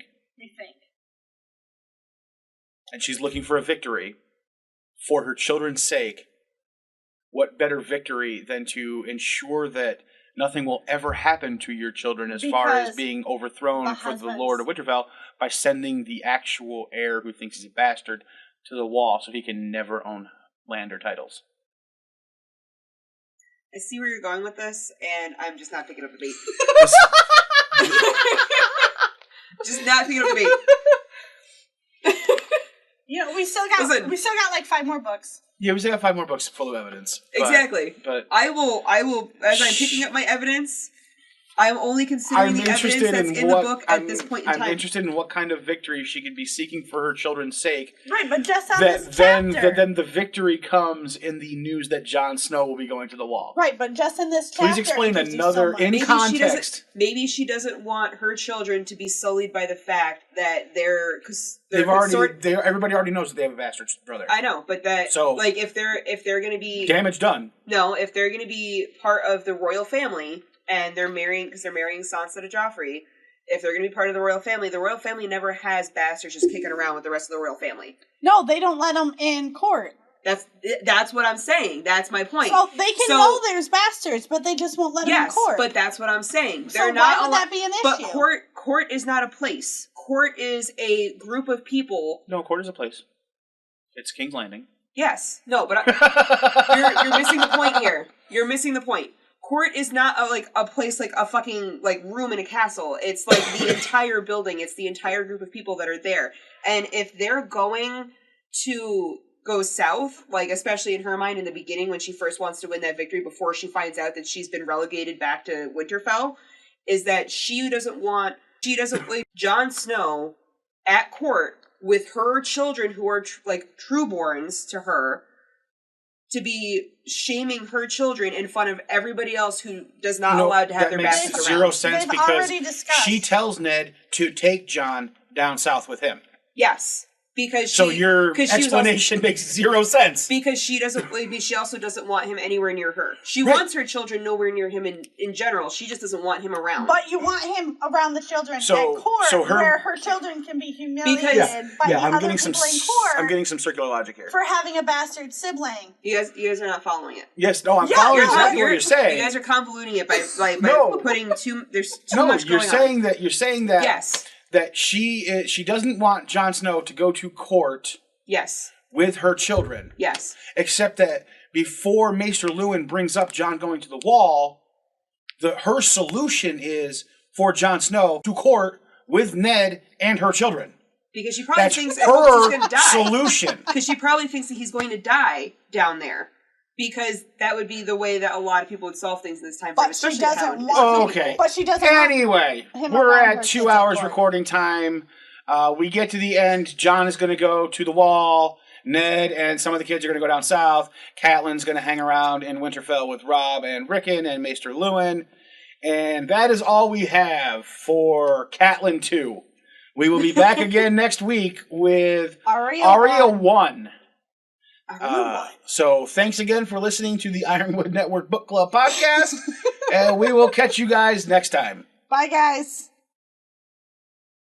And she's looking for a victory for her children's sake. What better victory than to ensure that nothing will ever happen to your children as far as being overthrown for the Lord of Winterfell by sending the actual heir who thinks he's a bastard to the wall so he can never own land or titles. I see where you're going with this, and I'm just not picking up the bait. Just not picking up the bait. We still got like 5 more books. Yeah, we still got 5 more books full of evidence. Exactly. But I will, as I'm picking up my evidence, I'm only considering the evidence that's in the book at this point in time. I'm interested in what kind of victory she could be seeking for her children's sake. Right, but just on this chapter. Then the victory comes in the news that Jon Snow will be going to the Wall. Right, but just in this chapter. Please explain another, in context. Maybe she doesn't want her children to be sullied by the fact that everybody already knows that they have a bastard brother. I know, but like if they're going to be damage done. No, if they're going to be part of the royal family and they're marrying Sansa to Joffrey, if they're going to be part of the royal family never has bastards just kicking around with the rest of the royal family. No, they don't let them in court. That's what I'm saying. That's my point. So they can know there's bastards, but they just won't let them in court. But that's what I'm saying. So why would that be an issue? But court is not a place. Court is a group of people. No, court is a place. It's King's Landing. Yes. No, but you're missing the point here. You're missing the point. Court is not a place like a fucking room in a castle. It's like the entire building. It's the entire group of people that are there. And if they're going to go south, especially in her mind in the beginning when she first wants to win that victory before she finds out that she's been relegated back to Winterfell, is that she doesn't want Jon Snow at court with her children who are trueborns to her to be shaming her children in front of everybody else who does not allowed to have their bastards around. Zero sense because she tells Ned to take Jon down south with him. Yes. Because your explanation makes zero sense. Because she also doesn't want him anywhere near her. She wants her children nowhere near him in general. She just doesn't want him around. But you want him around the children at court, where her children can be humiliated by other people in court. I'm getting some circular logic here. For having a bastard sibling. You guys are not following it. Yes, no, I'm following exactly what you're saying. You guys are convoluting it by putting there's too much going on. You're saying that yes. That she doesn't want Jon Snow to go to court. Yes. With her children. Yes. Except that before Maester Luwin brings up Jon going to the Wall, her solution is for Jon Snow to court with Ned and her children. Because she probably thinks he's going to die. Solution. Because she probably thinks that he's going to die down there. Because that would be the way that a lot of people would solve things in this time frame. But she doesn't want okay. But she doesn't anyway, we're at 2 hours recording time. We get to the end. Jon is going to go to the Wall. Ned and some of the kids are going to go down south. Catelyn's going to hang around in Winterfell with Robb and Rickon and Maester Luwin. And that is all we have for Catelyn 2. We will be back again next week with Arya 1. So thanks again for listening to the Ironwood Network Book Club podcast, and we will catch you guys next time. Bye, guys.